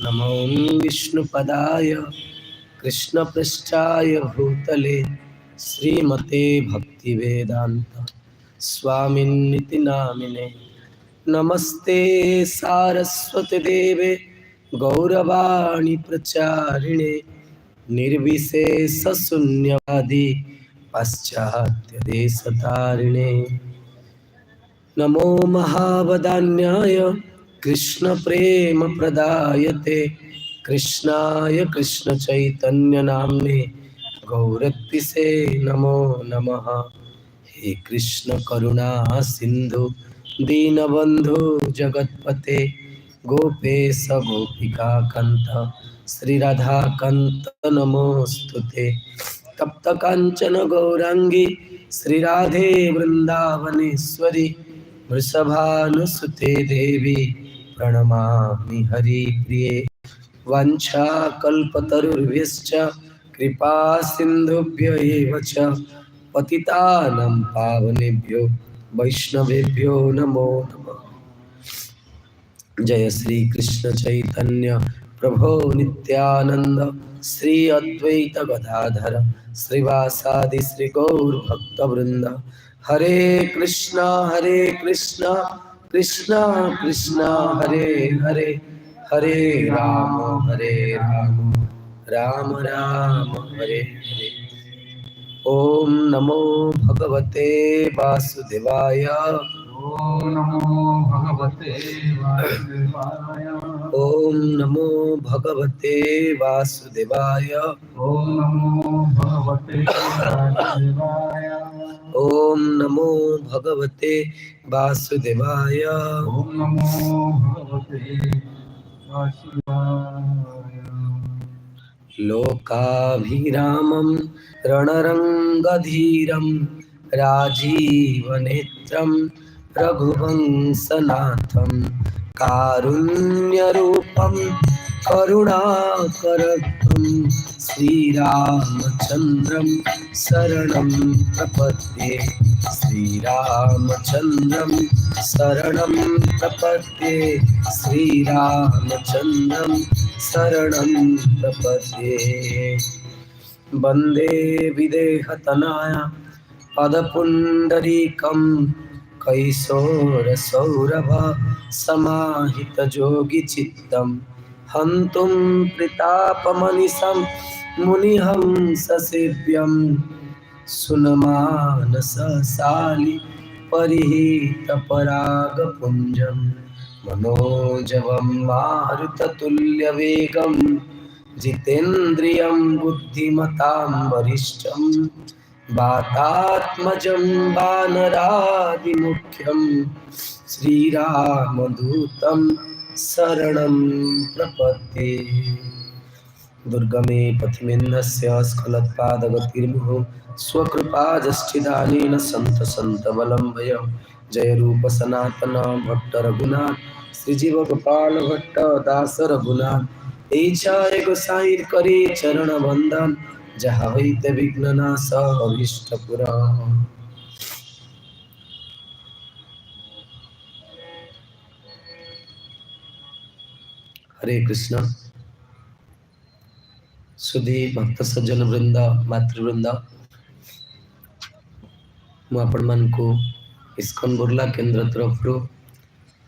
नमो विष्णुपदाय कृष्णपृष्ठाय भूतले श्रीमते भक्तिवेदांत स्वामिन्निति नामिने। नमस्ते सारस्वती देवे गौरवाणी प्रचारिणे निर्विशेष शून्यवादी पाश्चात्य देशतारिणे। नमो महावदान्याय कृष्ण प्रेम प्रदायते कृष्णाय कृष्ण चैतन्य नाम्ने गौरत्पिसे नमो नमः। हे कृष्ण करुणा सिंधु दीनबंधु जगतपते गोपेश गोपिका कंत श्री राधा कंत नमोस्तुते। तप्त कांचन गौरांगी श्री राधे वृंदावनेश्वरी वृषभानुसुते देवी प्रणमामि हरिप्रिये। वाञ्छाकल्पतरुर्भ्यश्च कृपा सिन्धुभ्य एव च पतितानां पावनेभ्यो वैष्णवेभ्यो नमो नमः। जय श्री कृष्ण चैतन्य प्रभो नित्यानंद श्री अद्वैत गदाधर श्रीवासादि श्री गौर भक्त वृंद। हरे कृष्णा कृष्णा कृष्णा हरे हरे हरे राम राम राम हरे हरे। ओम नमो भगवते वासुदेवाय। ओम नमो भगवते वासुदेवाय। ओम नमो भगवते वासुदेवाय। ओम नमो भगवते वासुदेवाय। ओम नमो भगवते वासुदेवाय। ओम नमो भगवते वासुदेवाय। लोकाभिरामं रणरंगधीरं राजीवनेत्रं रघुवंशनाथं कारुण्यरूपं करुणाकरत्वं श्रीरामचन्द्रं शरणं प्रपद्ये। श्रीरामचन्द्रं शरणं प्रपद्ये। श्रीरामचन्द्रं शरणं प्रपद्ये। वन्दे विदेहतनाय पदपुण्डरीकं कैशोरसौरभ समाहितयोगिचित्तं हन्तुं प्रतापमनिशं मुनिहंससेव्यं सुनमानसशाली परिहितपरागपुञ्जं मनोजवं मारुततुल्यवेगं जितेन्द्रियं बुद्धिमतां वरिष्ठं वातात्मजं वानरादिमुख्यं श्रीरामदूतं शरणं प्रपद्ये। दुर्गमे पथिमेन्नस्य स्खलत्पादगतिर्मुहुः स्वकृपाजष्टिदानेन सन्तसन्तबलं भय। जय रूप सनातन भट्ट रघुनाथ श्रीजीव गोपाल भट्ट दास रघुनाथ। ऐछाय गोसाईर करे चरण बंदन जहाँ हईते विघ्न नाश अभीष्ट पुराण। हरे कृष्ण। सुधी भक्त सज्जन वृंद मातृवृंद, ମୁଁ ଆପଣମାନଙ୍କୁ ଇସ୍କନ ବୁର୍ଲା କେନ୍ଦ୍ର ତରଫରୁ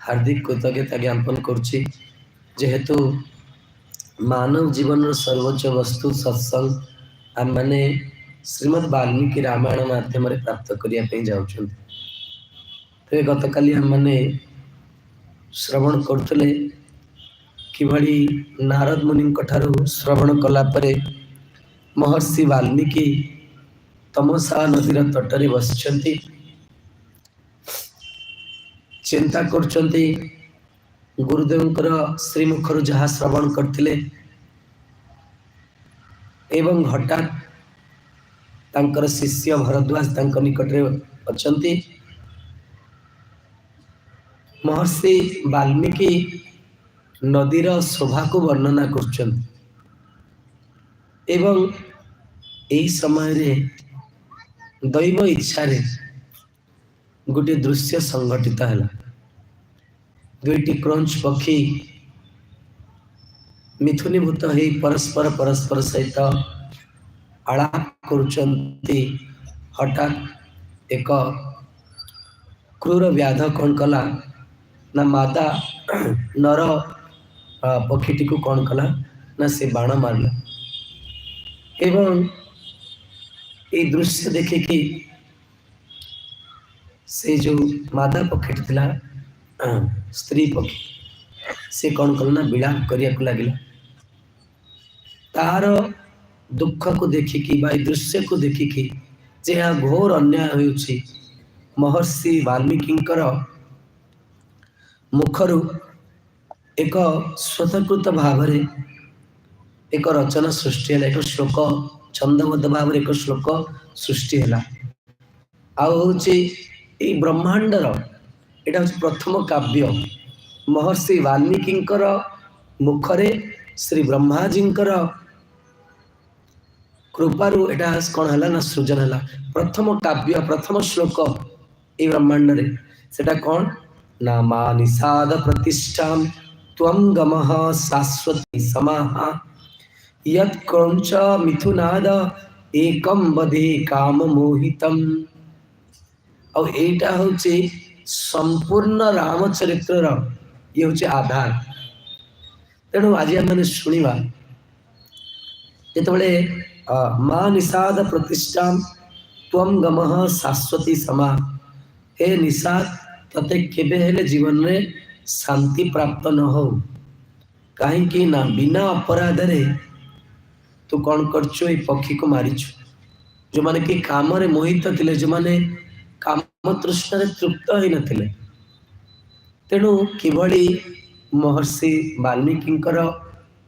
ହାର୍ଦ୍ଦିକ କୃତଜ୍ଞତା ଜ୍ଞାପନ କରୁଛି। ଯେହେତୁ ମାନବ ଜୀବନର ସର୍ବୋଚ୍ଚ ବସ୍ତୁ ସତ୍ସଙ୍ଗ ଆମମାନେ ଶ୍ରୀମଦ୍ ବାଲ୍ମୀକି ରାମାୟଣ ମାଧ୍ୟମରେ ପ୍ରାପ୍ତ କରିବା ପାଇଁ ଯାଉଛନ୍ତି। ତେବେ ଗତକାଲି ଆମମାନେ ଶ୍ରବଣ କରୁଥିଲେ କିଭଳି ନାରଦ ମୁନିଙ୍କ ଠାରୁ ଶ୍ରବଣ କଲା ପରେ ମହର୍ଷି ବାଲ୍ମୀକି ତମସା ନଦୀର ତଟରେ ବସିଛନ୍ତି, ଚିନ୍ତା କରୁଛନ୍ତି ଗୁରୁଦେବଙ୍କର ଶ୍ରୀମୁଖରୁ ଯାହା ଶ୍ରବଣ କରିଥିଲେ ଏବଂ ହଠାତ୍ ତାଙ୍କର ଶିଷ୍ୟ ଭରଦ୍ୱାଜ ତାଙ୍କ ନିକଟରେ ଅଛନ୍ତି। ମହର୍ଷି ବାଲ୍ମୀକି ନଦୀର ଶୋଭାକୁ ବର୍ଣ୍ଣନା କରୁଛନ୍ତି ଏବଂ ଏହି ସମୟରେ ଦୈବ ଇଚ୍ଛାରେ ଗୋଟିଏ ଦୃଶ୍ୟ ସଂଘଟିତ ହେଲା। ଦୁଇଟି କ୍ରଞ୍ଚ ପକ୍ଷୀ मिथुनीभूत हो परस्पर परस्पर सहित आलाप करुचंती हठात एक क्रूर व्याध कौन कला ना मादा नर पक्षीटी को कौन कला ना से बाण मारला एवं ये दृश्य देखिकी से जो मादा पक्षी थिला स्त्री पक्षी से कौन कल ना विलाप करिया को लगिला तार दुख को देखिकी बा दृश्य को देखिकी जे यहाँ घोर अन्याय होउछि महर्षि वाल्मीकिंकर मुखरु एक स्वतःकृत भाव एक रचना सृष्टि है एक श्लोक छंदबद्ध भाव एक श्लोक सृष्टि है आई ब्रह्मांडर यहाँ हूँ प्रथम काव्य महर्षि वाल्मीकिंकर मुखरे श्री ब्रह्माजींकर कृपारू एटा कौन है ना सृजन है प्रथम काव्य प्रथम श्लोक ये ब्रह्मांड रे सेटा कौन ना मा निषाद प्रतिष्ठा त्वं गमः शाश्वती समाः यत् क्रौंच मिथुनाद एकम बधे काम मोहितम और एटा होचे संपूर्ण रामचरित्र ये होचे आधार तेणु आज आम शुणा जिते माँ निषाद प्रतिष्ठा त्वं गमः शाश्वती समा हे निषाद तते केबे हेले जीवन में शांति प्राप्त न हो कहीं ना बिना अपराध रे तू कौन करचो ये पक्षी को मारिचु जो माने कि काम रे मोहित थिले जो माने काम तृष्णा रे तृप्त होई नथिले तेणु किभली महर्षि वाल्मीकिंकर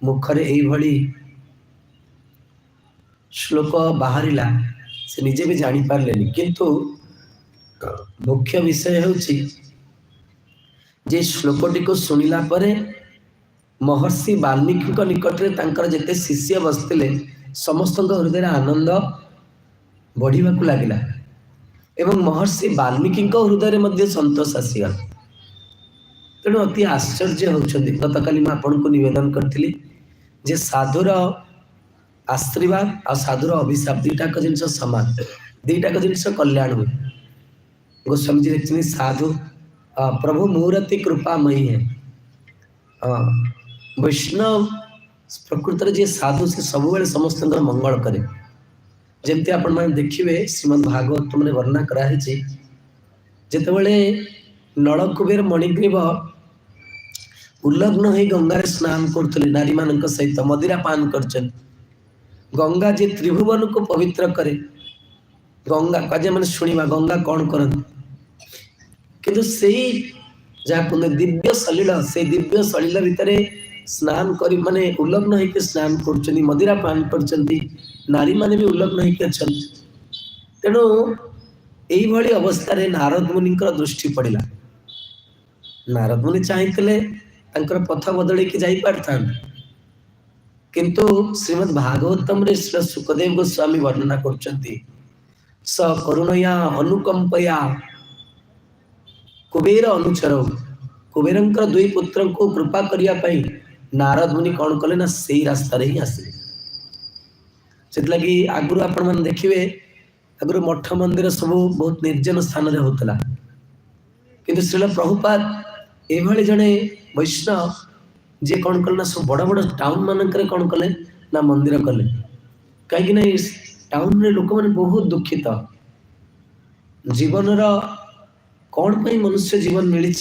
मुखरे एई भली श्लोक बाहरिला से निजे भी जानी पारलेनी किंतु मुख्य विषय होची जे श्लोकटी को सुनिला परे महर्षि वाल्मीकि निकट रे तांकर जेते शिष्य बसतिले समस्त हृदय आनंद बढ़िबा को लागिला एवं महर्षि वाल्मीकि हृदय मध्य संतोष आसीगला तेणु अति आश्चर्य होउछन्ति गतकाली मैं आपन को निवेदन करथिली जे साधुर आशीर्वाद और साधुर अभिशाप दुईटाक जिनस सामान दुईटाक जिनस कल्याण हुए गोस्वामी जी देखते साधु प्रभु मुहूर्ति कृपामयी है वैष्णव प्रकृत जी साधु से सब समस्त मंगल करे जमती आपण मैंने देखिए श्रीमद भागवत में वर्णना कराई जितेबले नलकुबेर मणिग्रीव उल्लग्न हो गंगार स्नान करते नारी मान सहित मदिरा पान कर गंगा जी त्रिभुवन को पवित्र करे गंगा आज मैंने शुणा गंगा कौन करती किंतु सेही जहाँ कहते दिव्य सलिल से दिव्य सलिल भितर स्नान करी माने उल्लग्न होकर स्नान कर मदिरा पान कर नारी माने भी उल्लग्न होकर तेणु यही अवस्था नारद मुनि दृष्टि पड़ा नारद मुनि चाहिए पथ बदल के जाई पारता किंतु श्रीमद् भागवतम रे श्री सुखदेव गोस्वामी वर्णना करछन्ति स करुणया अनुकंपया कुबेर अनुचर कुबेरंकर दुई पुत्र को कृपा करिया पई नारद मुनि कौन कले ना से रास्ता रे ही आसे से लगी आगुरु आपण मन देखिए आगुरु मठ मंदिर सब बहुत निर्जन स्थान रे होतला किंतु श्रील प्रभुपाद एभली जने वैष्णव जे कौन कले ना सब बड़ बड़ टाउन मानक कौन कले ना मंदिर कले कहीं टाउन रे लोक मैंने बहुत दुखित जीवन कौन पे मनुष्य जीवन मिली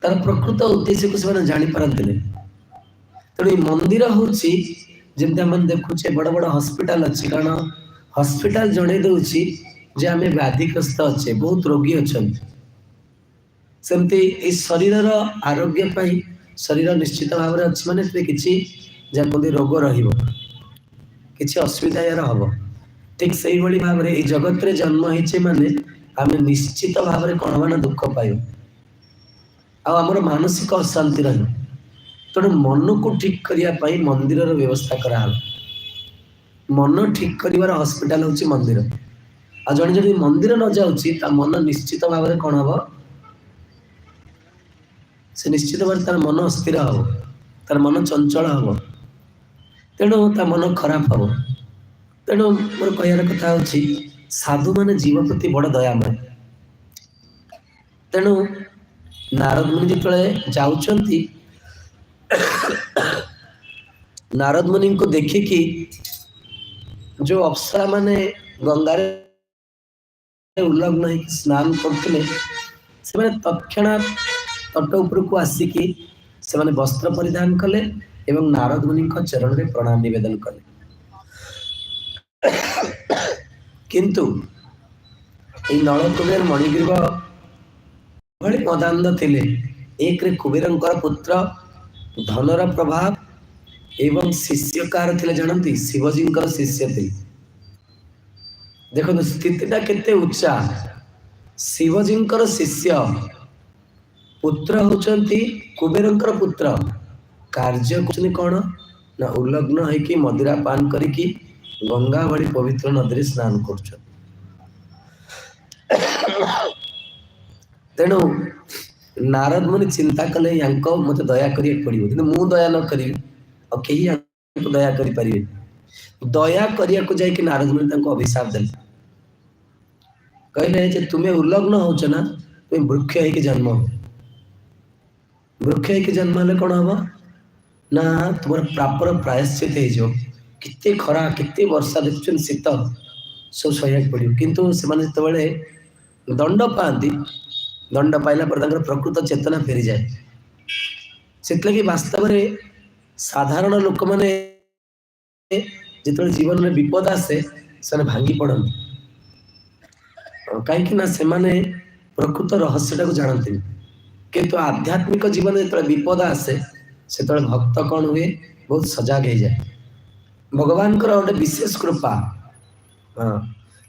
तार प्रकृत उद्देश्य को से जानी पारते तेणु मंदिर हूँ जमी आम देखुचे बड़ बड़ हॉस्पिटल अच्छे कारण हॉस्पिटल जड़े दूसरी जे आम व्याधिग्रस्त अच्छे बहुत रोगी अच्छा सेमती शरीर आरोग्य पाई शरीर निश्चित भाव में अच्छी माने किसी जहाँ रोग रही असुविधा यार हम ठीक से ही भाव में जगत रे जन्म होइछे माने आम निश्चित भाव में कौन मान दुख पाइब आमर मानसिक अशांति रही तेणु मन को ठीक करने मंदिर व्यवस्था करा मन ठीक कर हॉस्पिटल हूँ मंदिर आ जड़े जब मंदिर न जाऊँ मन निश्चित भाव में कौन हम से निश्चित भाव तार मन अस्थिर हम ତାର ମନ ଚଞ୍ଚଳ ହବ, ତେଣୁ ତା ମନ ଖରାପ ହବ। ତେଣୁ ମୋର କହିବାର କଥା ହେଉଛି ସାଧୁମାନେ ଜୀବ ପ୍ରତି ବଡ଼ ଦୟାମୟ। ତେଣୁ ନାରଦ ମୁନି ଯେତେବେଳେ ଯାଉଛନ୍ତି, ନାରଦ ମୁନିଙ୍କୁ ଦେଖିକି ଯୋଉ ଅପ୍ସରା ମାନେ ଗଙ୍ଗାରେ ଉଲ୍ଲଗ୍ନ ହେଇକି ସ୍ନାନ କରୁଥିଲେ, ସେମାନେ ତৎକ୍ଷଣାତ୍ ତଟ ଉପରକୁ ଆସିକି ସେମାନେ ବସ୍ତ୍ର ପରିଧାନ କଲେ ଏବଂ ନାରଦ ମୁନିଙ୍କ ଚରଣରେ ପ୍ରଣାମ ନିବେଦନ କଲେ। କିନ୍ତୁ এই ନଳକୁବେର ମଣିଗ୍ରୀବ ଭଳି ମଦାନ୍ଧ ଥିଲେ। ଏକରେ କୁବେରଙ୍କର ପୁତ୍ର, ଧନର ପ୍ରଭାବ ଏବଂ ଶିଷ୍ୟ କାହାର ଥିଲେ ଜାଣନ୍ତି? ଶିବଜୀଙ୍କର ଶିଷ୍ୟ ଥିଲେ। ଦେଖନ୍ତୁ ସ୍ଥିତିଟା କେତେ ଉଚ୍ଚା। ଶିବଜୀଙ୍କର ଶିଷ୍ୟ, ପୁତ୍ର ହଉଛନ୍ତି କୁବେରଙ୍କର ପୁତ୍ର, କାର୍ଯ୍ୟ କରୁଛନ୍ତି କଣ ନା ଉଲ୍ଲଗ୍ନ ହେଇକି ମଦିରା ପାନ କରିକି ଗଙ୍ଗା ଭଳି ପବିତ୍ର ନଦୀରେ ସ୍ନାନ କରୁଛନ୍ତି। ତେଣୁ ନାରଦ ମୁନି ଚିନ୍ତା କଲେ ୟାଙ୍କ ମତେ ଦୟା କରିବାକୁ ପଡିବ, କିନ୍ତୁ ମୁଁ ଦୟା ନ କରିବି ଆଉ କେହି ୟାଙ୍କୁ ଦୟା କରିପାରିବେନି। ଦୟା କରିବାକୁ ଯାଇକି ନାରଦ ମୁନି ତାଙ୍କୁ ଅଭିଶାପ ଦେଲେ, କହିଲେ ଯେ ତୁମେ ଉଲ୍ଲଗ୍ନ ହଉଛ ନା, ତୁମେ ବୃକ୍ଷ ହେଇକି ଜନ୍ମ ହବ। ବୃକ୍ଷ ହେଇକି ଜନ୍ମ ହେଲେ କଣ ହବ ନା ତୁମର ପାପର ପ୍ରାୟଶ୍ଚିତ ହେଇଯିବ। କେତେ ଖରା, କେତେ ବର୍ଷା, ଦେଖୁଛନ୍ତି ଶୀତ, ସବୁ ସହିବାକୁ ପଡିବ। କିନ୍ତୁ ସେମାନେ ଯେତେବେଳେ ଦଣ୍ଡ ପାଆନ୍ତି, ଦଣ୍ଡ ପାଇଲା ପରେ ତାଙ୍କର ପ୍ରକୃତ ଚେତନା ଫେରିଯାଏ। ସେଥିଲାଗି ବାସ୍ତବରେ ସାଧାରଣ ଲୋକମାନେ ଯେତେବେଳେ ଜୀବନରେ ବିପଦ ଆସେ ସେମାନେ ଭାଙ୍ଗି ପଡନ୍ତି, କାହିଁକି ନା ସେମାନେ ପ୍ରକୃତ ରହସ୍ୟଟାକୁ ଜାଣନ୍ତିନି। କିନ୍ତୁ ଆଧ୍ୟାତ୍ମିକ ଜୀବନରେ ଯେତେବେଳେ ବିପଦ ଆସେ ସେତେବେଳେ ଭକ୍ତ କଣ ହୁଏ, ବହୁତ ସଜାଗ ହେଇଯାଏ। ଭଗବାନଙ୍କର ଗୋଟେ ବିଶେଷ କୃପା। ହଁ,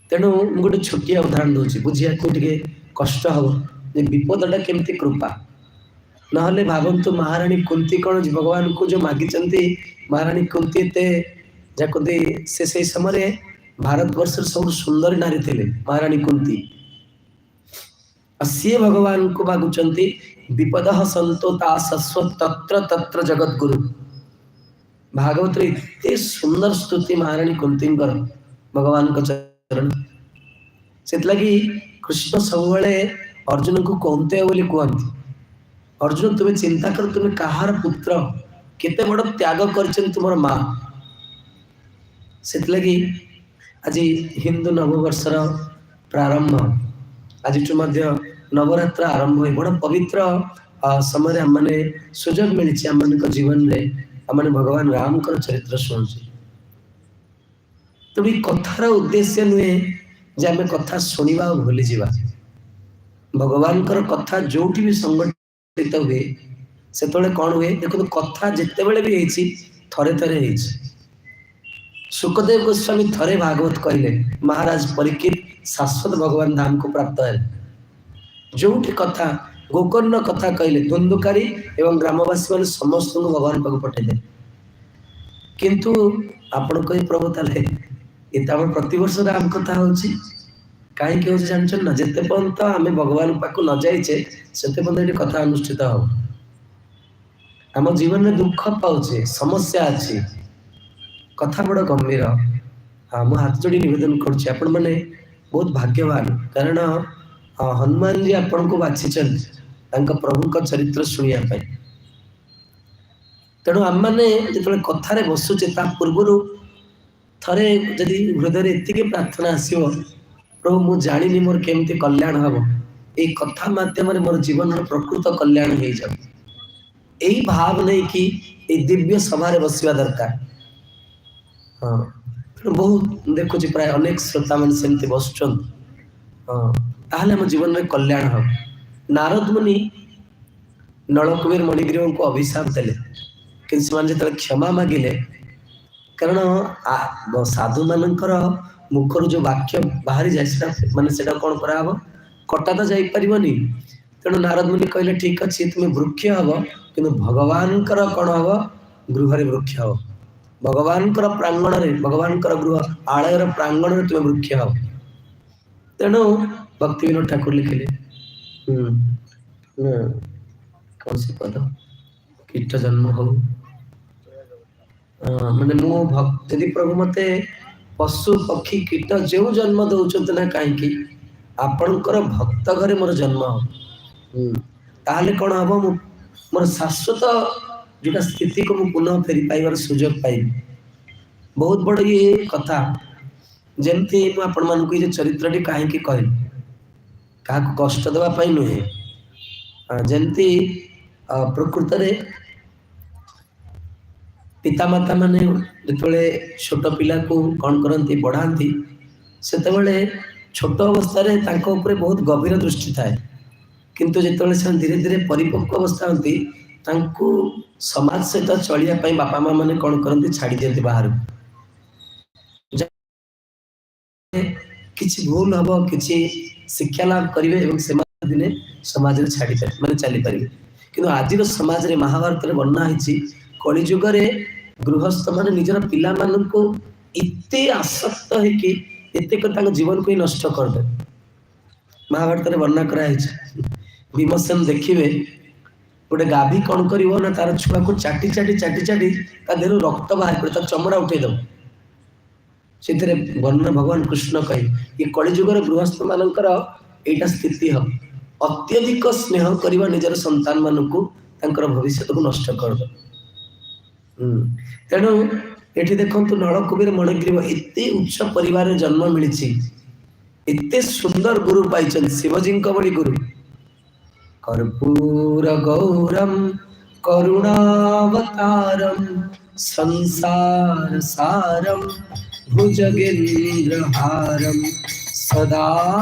ତେଣୁ ମୁଁ ଗୋଟେ ଛୋଟିଆ ଉଦାହରଣ ଦଉଛି, ବୁଝିବାକୁ ଟିକେ କଷ୍ଟ ହବ ଯେ ବିପଦଟା କେମିତି କୃପା। ନହେଲେ ଭାବନ୍ତୁ ମହାରାଣୀ କୁନ୍ତି କଣ ଭଗବାନଙ୍କୁ ଯୋଉ ମାଗିଛନ୍ତି, ମହାରାଣୀ କୁନ୍ତି ଏତେ ଯାକନ୍ତି, ସେ ସେଇ ସମୟରେ ଭାରତବର୍ଷର ସବୁଠୁ ସୁନ୍ଦରୀ ନାରୀ ଥିଲେ ମହାରାଣୀ କୁନ୍ତି। ଆଉ ସିଏ ଭଗବାନଙ୍କୁ ମାଗୁଛନ୍ତି ବିପଦଃ ସନ୍ତୁ ତା ଶାଶ୍ୱତ ତତ୍ର ତତ୍ର ଜଗଦ୍ଗୁରୁ। ଭାଗବତରେ ଏତେ ସୁନ୍ଦର ସ୍ତୁତି ମହାରାଣୀ କୁନ୍ତୀଙ୍କର ଭଗବାନଙ୍କ ଚରଣ। ସେଥିଲାଗି କୃଷ୍ଣ ସବୁବେଳେ ଅର୍ଜୁନଙ୍କୁ କୌନ୍ତେୟ ବୋଲି କୁହନ୍ତି। ଅର୍ଜୁନ ତୁମେ ଚିନ୍ତା କର, ତୁମେ କାହାର ପୁତ୍ର, କେତେ ବଡ ତ୍ୟାଗ କରିଛନ୍ତି ତୁମର ମା। ସେଥିଲାଗି ଆଜି ହିନ୍ଦୁ ନବବର୍ଷର ପ୍ରାରମ୍ଭ, ଆଜିଠୁ ମଧ୍ୟ ନବରାତ୍ର ଆରମ୍ଭ ହୋଇ ବଡ଼ ପବିତ୍ର ସମୟରେ ଆମମାନେ ସୁଯୋଗ ମିଳିଛି ଆମମାନଙ୍କ ଜୀବନରେ ଆମମାନେ ଭଗବାନ ରାମଙ୍କର ଚରିତ୍ର ଶୁଣୁଛୁ। ତେଣୁ ଏ କଥାର ଉଦ୍ଦେଶ୍ୟ ନୁହେଁ ଯେ ଆମେ କଥା ଶୁଣିବା ଆଉ ଭୁଲିଯିବା। ଭଗବାନଙ୍କର କଥା ଯୋଉଠି ବି ସଂଗଠିତ ହୁଏ ସେତେବେଳେ କଣ ହୁଏ ଦେଖନ୍ତୁ, କଥା ଯେତେବେଳେ ବି ହେଇଛି ଥରେ ଥରେ ହେଇଛି। ସୁଖଦେବ ଗୋସ୍ୱାମୀ ଥରେ ଭାଗବତ କହିଲେ, ମହାରାଜ ପରୀକ୍ଷିତ ଶାଶ୍ୱତ ଭଗବାନ ଧାମକୁ ପ୍ରାପ୍ତ ହେଲେ। ଯୋଉଠି କଥା ଗୋକର୍ଣ୍ଣ କଥା କହିଲେ, ଧୁନ୍ଧୁକାରୀ ଏବଂ ଗ୍ରାମବାସୀ ମାନେ ସମସ୍ତଙ୍କୁ ଭଗବାନ ପାଖକୁ ପଠେଇଦେଲେ। କିନ୍ତୁ ଆପଣ କହି ପ୍ରଭୁ ତାହେଲେ ଏ ତ ଆମର ପ୍ରତିବର୍ଷ ରାମ କଥା ହଉଛି, କାହିଁକି ହଉଛି ଜାଣିଛନ୍ତି ନା? ଯେତେ ପର୍ଯ୍ୟନ୍ତ ଆମେ ଭଗବାନ ପାଖକୁ ନ ଯାଇଛେ ସେତେ ପର୍ଯ୍ୟନ୍ତ ଏଠି କଥା ଅନୁଷ୍ଠିତ ହବ। ଆମ ଜୀବନରେ ଦୁଃଖ ପାଉଛେ, ସମସ୍ୟା ଅଛି, କଥା ବଡ଼ ଗମ୍ଭୀର। ହଁ, ମୁଁ ହାତ ଯୋଡ଼ି ନିବେଦନ କରୁଛି, ଆପଣମାନେ ବହୁତ ଭାଗ୍ୟବାନ, କାରଣ ହନୁମାନଜୀ ଆପଣଙ୍କୁ ବାଛିଛନ୍ତି ତାଙ୍କ ପ୍ରଭୁଙ୍କ ଚରିତ୍ର ଶୁଣିବା ପାଇଁ। ତେଣୁ ଆମମାନେ ଯେତେବେଳେ କଥାରେ ବସୁଛେ ତା ପୂର୍ବରୁ ଥରେ ଯଦି ହୃଦୟରେ ଏତିକି ପ୍ରାର୍ଥନା ଆସିବ, ପ୍ରଭୁ ମୁଁ ଜାଣିନି ମୋର କେମିତି କଲ୍ୟାଣ ହବ, ଏଇ କଥା ମାଧ୍ୟମରେ ମୋର ଜୀବନର ପ୍ରକୃତ କଲ୍ୟାଣ ହେଇଯାଉ, ଏଇ ଭାବ ନେଇକି ଏଇ ଦିବ୍ୟ ସଭାରେ ବସିବା ଦରକାର। ହଁ, ତେଣୁ ବହୁତ ଦେଖୁଛି ପ୍ରାୟ ଅନେକ ଶ୍ରୋତା ମାନେ ସେମିତି ବସୁଛନ୍ତି। ହଁ, ତାହେଲେ ଆମ ଜୀବନରେ କଲ୍ୟାଣ ହବ। ନାରଦ ମୁନି ନଳକୁବେର ମଣିଗ୍ରୀବଙ୍କୁ ଅଭିଶାପ ଦେଲେ, କିନ୍ତୁ ସେମାନେ ଯେତେବେଳେ କ୍ଷମା ମାଗିଲେ, କାରଣ ସାଧୁ ମାନଙ୍କର ମୁଖରୁ ଯୋଉ ବାକ୍ୟ ବାହାରିଯାଏ ସେଟା ମାନେ ସେଟା କଣ କରାହବ, କଟା ତ ଯାଇପାରିବନି। ତେଣୁ ନାରଦ ମୁନି କହିଲେ ଠିକ ଅଛି ତୁମେ ବୃକ୍ଷ ହବ, କିନ୍ତୁ ଭଗବାନଙ୍କର କଣ ହବ, ଗୃହରେ ବୃକ୍ଷ ହବ। ଭଗବାନଙ୍କର ପ୍ରାଙ୍ଗଣରେ, ଭଗବାନଙ୍କର ଗୃହ ଆଳୟର ପ୍ରାଙ୍ଗଣରେ ତୁମେ ବୃକ୍ଷ ହବ। ତେଣୁ ଭକ୍ତିବିନୋଦ ଠାକୁର ଲେଖିଲେ, କୌଣସି ପଦ କୀଟ ଜନ୍ମ ହଉ ମାନେ ମୁଁ ଯଦି ପ୍ରଭୁ ମତେ ପଶୁ ପକ୍ଷୀ କୀଟ ଯେଉଁ ଜନ୍ମ ଦଉଛନ୍ତି ନା କାହିଁକି ଆପଣଙ୍କର ଭକ୍ତ ଘରେ ମୋର ଜନ୍ମ ହବ। ତାହେଲେ କଣ ହବ, ମୁଁ ମୋର ଶାଶ୍ୱତ ଯୋଉଟା ସ୍ଥିତିକୁ ମୁଁ ପୁନଃ ଫେରି ପାଇବାର ସୁଯୋଗ ପାଇବି। ବହୁତ ବଡ଼ ଇଏ କଥା। ଯେମିତି ମୁଁ ଆପଣମାନଙ୍କୁ ଏ ଚରିତ୍ରଟି କାହିଁକି କହିଲି, କାହାକୁ କଷ୍ଟ ଦେବା ପାଇଁ ନୁହେଁ। ଯେମିତି ପ୍ରକୃତରେ ପିତାମାତା ମାନେ ଯେତେବେଳେ ଛୋଟ ପିଲାକୁ କଣ କରନ୍ତି, ବଢ଼ାନ୍ତି, ସେତେବେଳେ ଛୋଟ ଅବସ୍ଥାରେ ତାଙ୍କ ଉପରେ ବହୁତ ଗଭୀର ଦୃଷ୍ଟି ଥାଏ। କିନ୍ତୁ ଯେତେବେଳେ ସେମାନେ ଧୀରେ ଧୀରେ ପରିପକ୍ୱ ଅବସ୍ଥା ହୁଅନ୍ତି, ତାଙ୍କୁ ସମାଜ ସହିତ ଚଳିବା ପାଇଁ ବାପା ମା ମାନେ କଣ କରନ୍ତି, ଛାଡ଼ି ଦିଅନ୍ତି ବାହାରକୁ। କିଛି ଭୁଲ ହବ, କିଛି ଶିକ୍ଷା ଲାଭ କରିବେ ଏବଂ ସେମାନେ ଦିନେ ସମାଜରେ ମାନେ ଚାଲିପାରିବେ। କିନ୍ତୁ ଆଜିର ସମାଜରେ ମହାଭାରତରେ ବର୍ଣ୍ଣନା ହେଇଛି, କଳି ଯୁଗରେ ଗୃହସ୍ଥ ମାନେ ନିଜର ପିଲାମାନଙ୍କୁ ଏତେ ଆସକ୍ତ ହେଇକି ଏତେ ତାଙ୍କ ଜୀବନକୁ ହିଁ ନଷ୍ଟ କରିଦେବେ। ମହାଭାରତରେ ବର୍ଣ୍ଣନା କରାଯାଇଛି। ଭୀମସେନ ଦେଖିବେ ଗୋଟେ ଗାଭୀ କଣ କରିବ ନା, ତାର ଛୁଆକୁ ଚାଟି ଚାଟି ଚାଟି ଚାଟି ତା ଦେହରୁ ରକ୍ତ ବାହାର କରି ତା ଚମଡ଼ା ଉଠେଇଦବ। ସେଥିରେ ବର୍ଣ୍ଣନା ଭଗବାନ କୃଷ୍ଣ କହି ଏ କଳିଯୁଗର ଗୃହସ୍ଥ ମାନଙ୍କର ଏଇଟା ସ୍ଥିତି ହବ। ଅତ୍ୟଧିକ ସ୍ନେହ କରିବା ନିଜର ସନ୍ତାନ ମାନଙ୍କୁ, ତାଙ୍କର ଭବିଷ୍ୟତକୁ ନଷ୍ଟ କରିଦବ। ତେଣୁ ଏଠି ଦେଖନ୍ତୁ, ନଳକୂପର ମଣିଗ୍ରୀବ ଏତେ ଉଚ୍ଚ ପରିବାରରେ ଜନ୍ମ ମିଳିଛି, ଏତେ ସୁନ୍ଦର ଗୁରୁ ପାଇଛନ୍ତି, ଶିବଜୀଙ୍କ ଭଳି ଗୁରୁ। କର୍ପୂର ଗୌରମ କରୁଣାବତାରମ ସଂସାର ସାରମ भुजगेन्द्रहारं सदा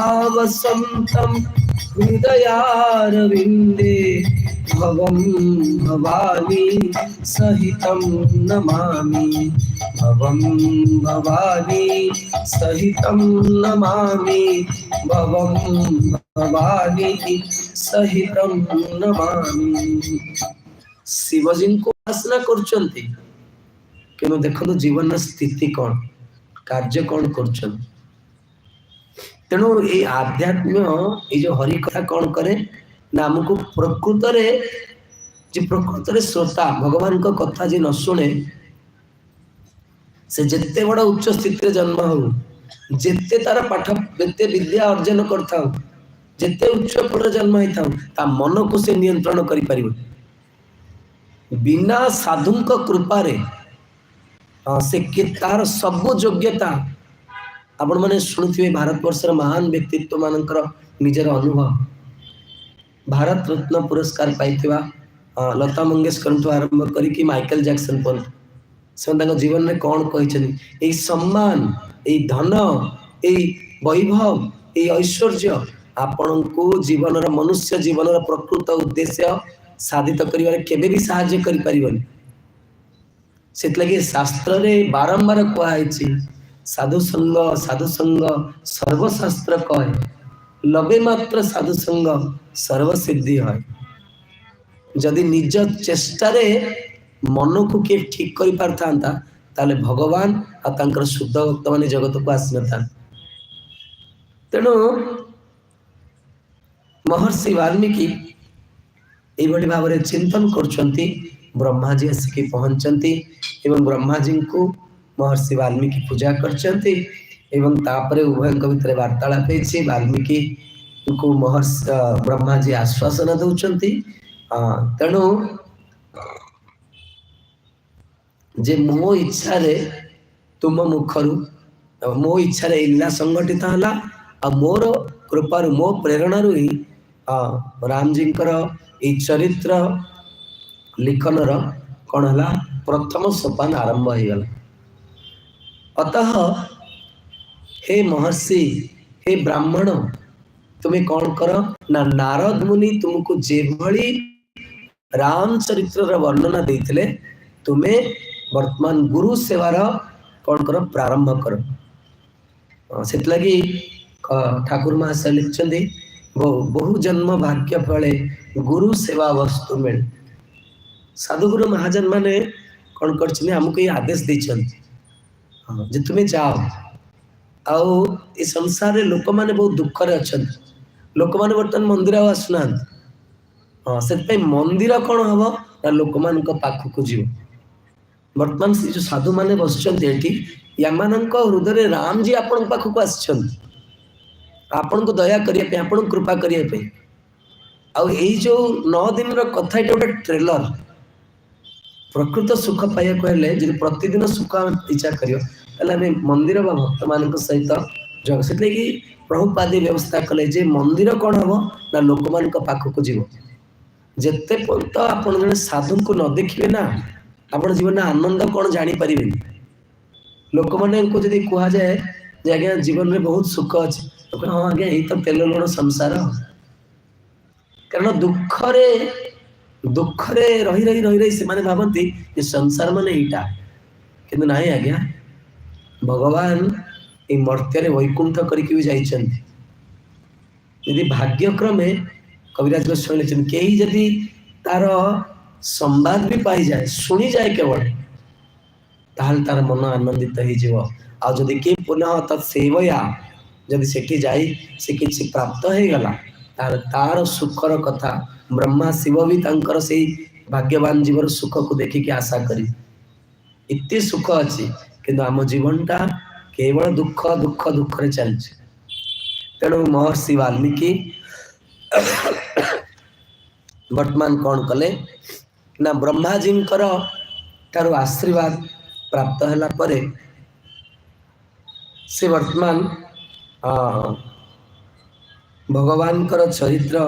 वसन्तं हृदयारविन्दे भवं भवानी सहितं नमामि। भवं भवानी सहितं नमामि। भवं भवानी सहितं नमामि। शिवजीଙ୍କୁ उपासना କରୁଛନ୍ତି, କିନ୍ତୁ ଦେଖନ୍ତୁ ଜୀବନର ସ୍ଥିତି କଣ, କାର୍ଯ୍ୟ କଣ କରୁଛନ୍ତି। ତେଣୁ ଏଇ ଆଧ୍ୟାତ୍ମ, ଏଇ ଯୋଉ ହରି କଥା କଣ କରେ ନା, ଆମକୁ ପ୍ରକୃତରେ ଶ୍ରୋତା, ଭଗବାନଙ୍କ କଥା ଯିଏ ନ ଶୁଣେ, ସେ ଯେତେ ବଡ଼ ଉଚ୍ଚ ସ୍ଥିତିରେ ଜନ୍ମ ହଉ, ଯେତେ ତାର ପାଠ ଯେତେ ବିଦ୍ୟା ଅର୍ଜନ କରିଥାଉ, ଯେତେ ଉଚ୍ଚ ପଦରେ ଜନ୍ମ ହେଇଥାଉ, ତା ମନକୁ ସେ ନିୟନ୍ତ୍ରଣ କରିପାରିବ ବିନା ସାଧୁଙ୍କ କୃପାରେ। ସେ ତାର ସବୁ ଯୋଗ୍ୟତା, ଆପଣ ମାନେ ଶୁଣୁଥିବେ ଭାରତବର୍ଷର ମହାନ ବ୍ୟକ୍ତିତ୍ୱ ମାନଙ୍କର ନିଜର ଅନୁଭବ। ଭାରତ ରତ୍ନ ପୁରସ୍କାର ପାଇଥିବା ଲତା ମଙ୍ଗେଶକରଠୁ ଆରମ୍ଭ କରିକି ମାଇକେଲ ଜ୍ୟାକ୍ସନ ପର୍ଯ୍ୟନ୍ତ, ସେମାନେ ତାଙ୍କ ଜୀବନରେ କଣ କହିଛନ୍ତି, ଏଇ ସମ୍ମାନ, ଏଇ ଧନ, ଏଇ ବୈଭବ, ଏଇ ଐଶ୍ୱର୍ଯ୍ୟ ଆପଣଙ୍କୁ ଜୀବନର, ମନୁଷ୍ୟ ଜୀବନର ପ୍ରକୃତ ଉଦ୍ଦେଶ୍ୟ ସାଧିତ କରିବାରେ କେବେ ବି ସାହାଯ୍ୟ କରିପାରିବନି। ସେଥିଲାଗି ଶାସ୍ତ୍ରରେ ବାରମ୍ବାର କୁହାଯାଇଛି, ସାଧୁସଙ୍ଗ ସାଧୁସଙ୍ଗ ସର୍ବଶାସ୍ତ୍ର କହେ, ଲବେ ମାତ୍ର ସାଧୁସଙ୍ଗ ସର୍ବସିଦ୍ଧି হয়। ଯଦି ନିଜ ଚେଷ୍ଟାରେ ମନକୁ କିଏ ଠିକ କରିପାରିଥାନ୍ତା, ତାହେଲେ ଭଗବାନ ଆଉ ତାଙ୍କର ଶୁଦ୍ଧ ଭକ୍ତ ମାନେ ଜଗତକୁ ଆସିନଥାନ୍ତେ। ତେଣୁ ମହର୍ଷି ବାଲ୍ମୀକି ଏଇଭଳି ଭାବରେ ଚିନ୍ତନ କରୁଛନ୍ତି। ବ୍ରହ୍ମାଜୀ ଆସିକି ପହଞ୍ଚନ୍ତି ଏବଂ ବ୍ରହ୍ମାଜୀଙ୍କୁ ମହର୍ଷି ବାଲ୍ମୀକି ପୂଜା କରିଛନ୍ତି ଏବଂ ତାପରେ ଉଭୟଙ୍କ ଭିତରେ ବାର୍ତ୍ତାଳାପ ହେଇଛି। ବାଲ୍ମୀକିଙ୍କୁ ବ୍ରହ୍ମାଜୀ ଆଶ୍ୱାସନା ଦଉଛନ୍ତି, ତେଣୁ ଯେ ମୋ ଇଚ୍ଛାରେ ତୁମ ମୁଖରୁ, ମୋ ଇଚ୍ଛାରେ ଏଇ ଲୀଳା ସଂଗଠିତ ହେଲା, ଆଉ ମୋର କୃପାରୁ, ମୋ ପ୍ରେରଣାରୁ ହିଁ ରାମଜୀଙ୍କର ଏଇ ଚରିତ୍ର ଲିଖନର କଣ ହେଲା, ପ୍ରଥମ ସୋପାନ ଆରମ୍ଭ ହେଇଗଲା। ଅତଃ ହେ ମହର୍ଷି, ହେ ବ୍ରାହ୍ମଣ, ତୁମେ କଣ କର ନା, ନାରଦ ମୁନି ତୁମକୁ ଯେଭଳି ରାମ ଚରିତ୍ରର ବର୍ଣ୍ଣନା ଦେଇଥିଲେ, ତୁମେ ବର୍ତ୍ତମାନ ଗୁରୁ ସେବାର କଣ କର, ପ୍ରାରମ୍ଭ କର। ସେଥିଲାଗି ଠାକୁର ମହାଶୟ ଲେଖିଛନ୍ତି, ବହୁ ଜନ୍ମ ଭାଗ୍ୟ ଫଳେ ଗୁରୁ ସେବା ବସ୍ତୁ ମିଳେ। ସାଧୁଗୁରୁ ମହାଜନ ମାନେ କଣ କରିଛନ୍ତି, ଆମକୁ ଏଇ ଆଦେଶ ଦେଇଛନ୍ତି ଯେ ତୁମେ ଯାଅ। ଆଉ ଏ ସଂସାରରେ ଲୋକମାନେ ବହୁତ ଦୁଃଖରେ ଅଛନ୍ତି, ଲୋକମାନେ ବର୍ତ୍ତମାନ ମନ୍ଦିର ଆଉ ଆସୁନାହାନ୍ତି। ସେଥିପାଇଁ ମନ୍ଦିର କଣ ହବ ନା, ଲୋକମାନଙ୍କ ପାଖକୁ ଯିବ। ବର୍ତ୍ତମାନ ସେ ଯୋଉ ସାଧୁ ମାନେ ବସିଛନ୍ତି ଏଠି, ଏମାନଙ୍କ ହୃଦୟରେ ରାମଜୀ ଆପଣଙ୍କ ପାଖକୁ ଆସିଛନ୍ତି, ଆପଣଙ୍କୁ ଦୟା କରିବା ପାଇଁ, ଆପଣଙ୍କୁ କୃପା କରିବା ପାଇଁ। ଆଉ ଏଇ ଯୋଉ 9 ଦିନର କଥା, ଏଇଟା ଗୋଟେ ଟ୍ରେଲର। ପ୍ରକୃତ ସୁଖ ପାଇବାକୁ ହେଲେ ଯଦି ପ୍ରତିଦିନ ସୁଖ ଆମେ ଇଚ୍ଛା କରିବା, ତାହେଲେ ଆମେ ମନ୍ଦିର ବା ଭକ୍ତମାନଙ୍କ ସହିତ ସେଥିଲାଗି ପ୍ରଭୁପାଦ ବ୍ୟବସ୍ଥା କଲେ ଯେ ମନ୍ଦିର କ'ଣ ହବ ନା ଲୋକମାନଙ୍କ ପାଖକୁ ଯିବ। ଯେତେ ପର୍ଯ୍ୟନ୍ତ ଆପଣ ଜଣେ ସାଧୁଙ୍କୁ ନ ଦେଖିବେ ନା, ଆପଣ ଜୀବନରେ ଆନନ୍ଦ କ'ଣ ଜାଣିପାରିବେନି। ଲୋକମାନଙ୍କୁ ଯଦି କୁହାଯାଏ ଯେ ଆଜ୍ଞା ଜୀବନରେ ବହୁତ ସୁଖ ଅଛି, ହଁ ଆଜ୍ଞା ଏଇ ତ ତେଲ ଲୁଣ ସଂସାର। କାରଣ ଦୁଃଖରେ ରହି ରହି ରହି ରହି ସେମାନେ ଭାବନ୍ତି ଯେ ସଂସାର ମାନେ ଏଇଟା, କିନ୍ତୁ ନାହିଁ ଆଜ୍ଞା, ଭଗବାନ ଏଇ ମର୍ତ୍ତ୍ୟରେ ବୈକୁଣ୍ଠ କରିକି ବି ଯାଇଛନ୍ତି। ଯଦି ଭାଗ୍ୟକ୍ରମେ କବିରାଜ ଗୋସ୍ୱାମୀ ଲେଖିଛନ୍ତି, କେହି ଯଦି ତାର ସମ୍ବାଦ ବି ପାଇଯାଏ, ଶୁଣିଯାଏ କେବଳ, ତାହେଲେ ତାର ମନ ଆନନ୍ଦିତ ହେଇଯିବ। ଆଉ ଯଦି କିଏ ପୁନଃ ତତ୍ ସେବୟା, ଯଦି ସେଠି ଯାଇ ସେ କିଛି ପ୍ରାପ୍ତ ହେଇଗଲା, ତାହେଲେ ତାର ସୁଖର କଥା ବ୍ରହ୍ମା ଶିବ ବି ତାଙ୍କର ସେଇ ଭାଗ୍ୟବାନ ଜୀବର ସୁଖକୁ ଦେଖିକି ଆଶା କରିବେ। ଏତେ ସୁଖ ଅଛି, କିନ୍ତୁ ଆମ ଜୀବନଟା କେବଳ ଦୁଃଖ ଦୁଃଖ ଦୁଃଖରେ ଚାଲିଛି। ତେଣୁ ମହର୍ଷି ବାଲ୍ମୀକି ବର୍ତ୍ତମାନ କ'ଣ କଲେ ନା ବ୍ରହ୍ମାଜୀଙ୍କର ଠାରୁ ଆଶୀର୍ବାଦ ପ୍ରାପ୍ତ ହେଲା ପରେ ସେ ବର୍ତ୍ତମାନ ଭଗବାନଙ୍କର ଚରିତ୍ର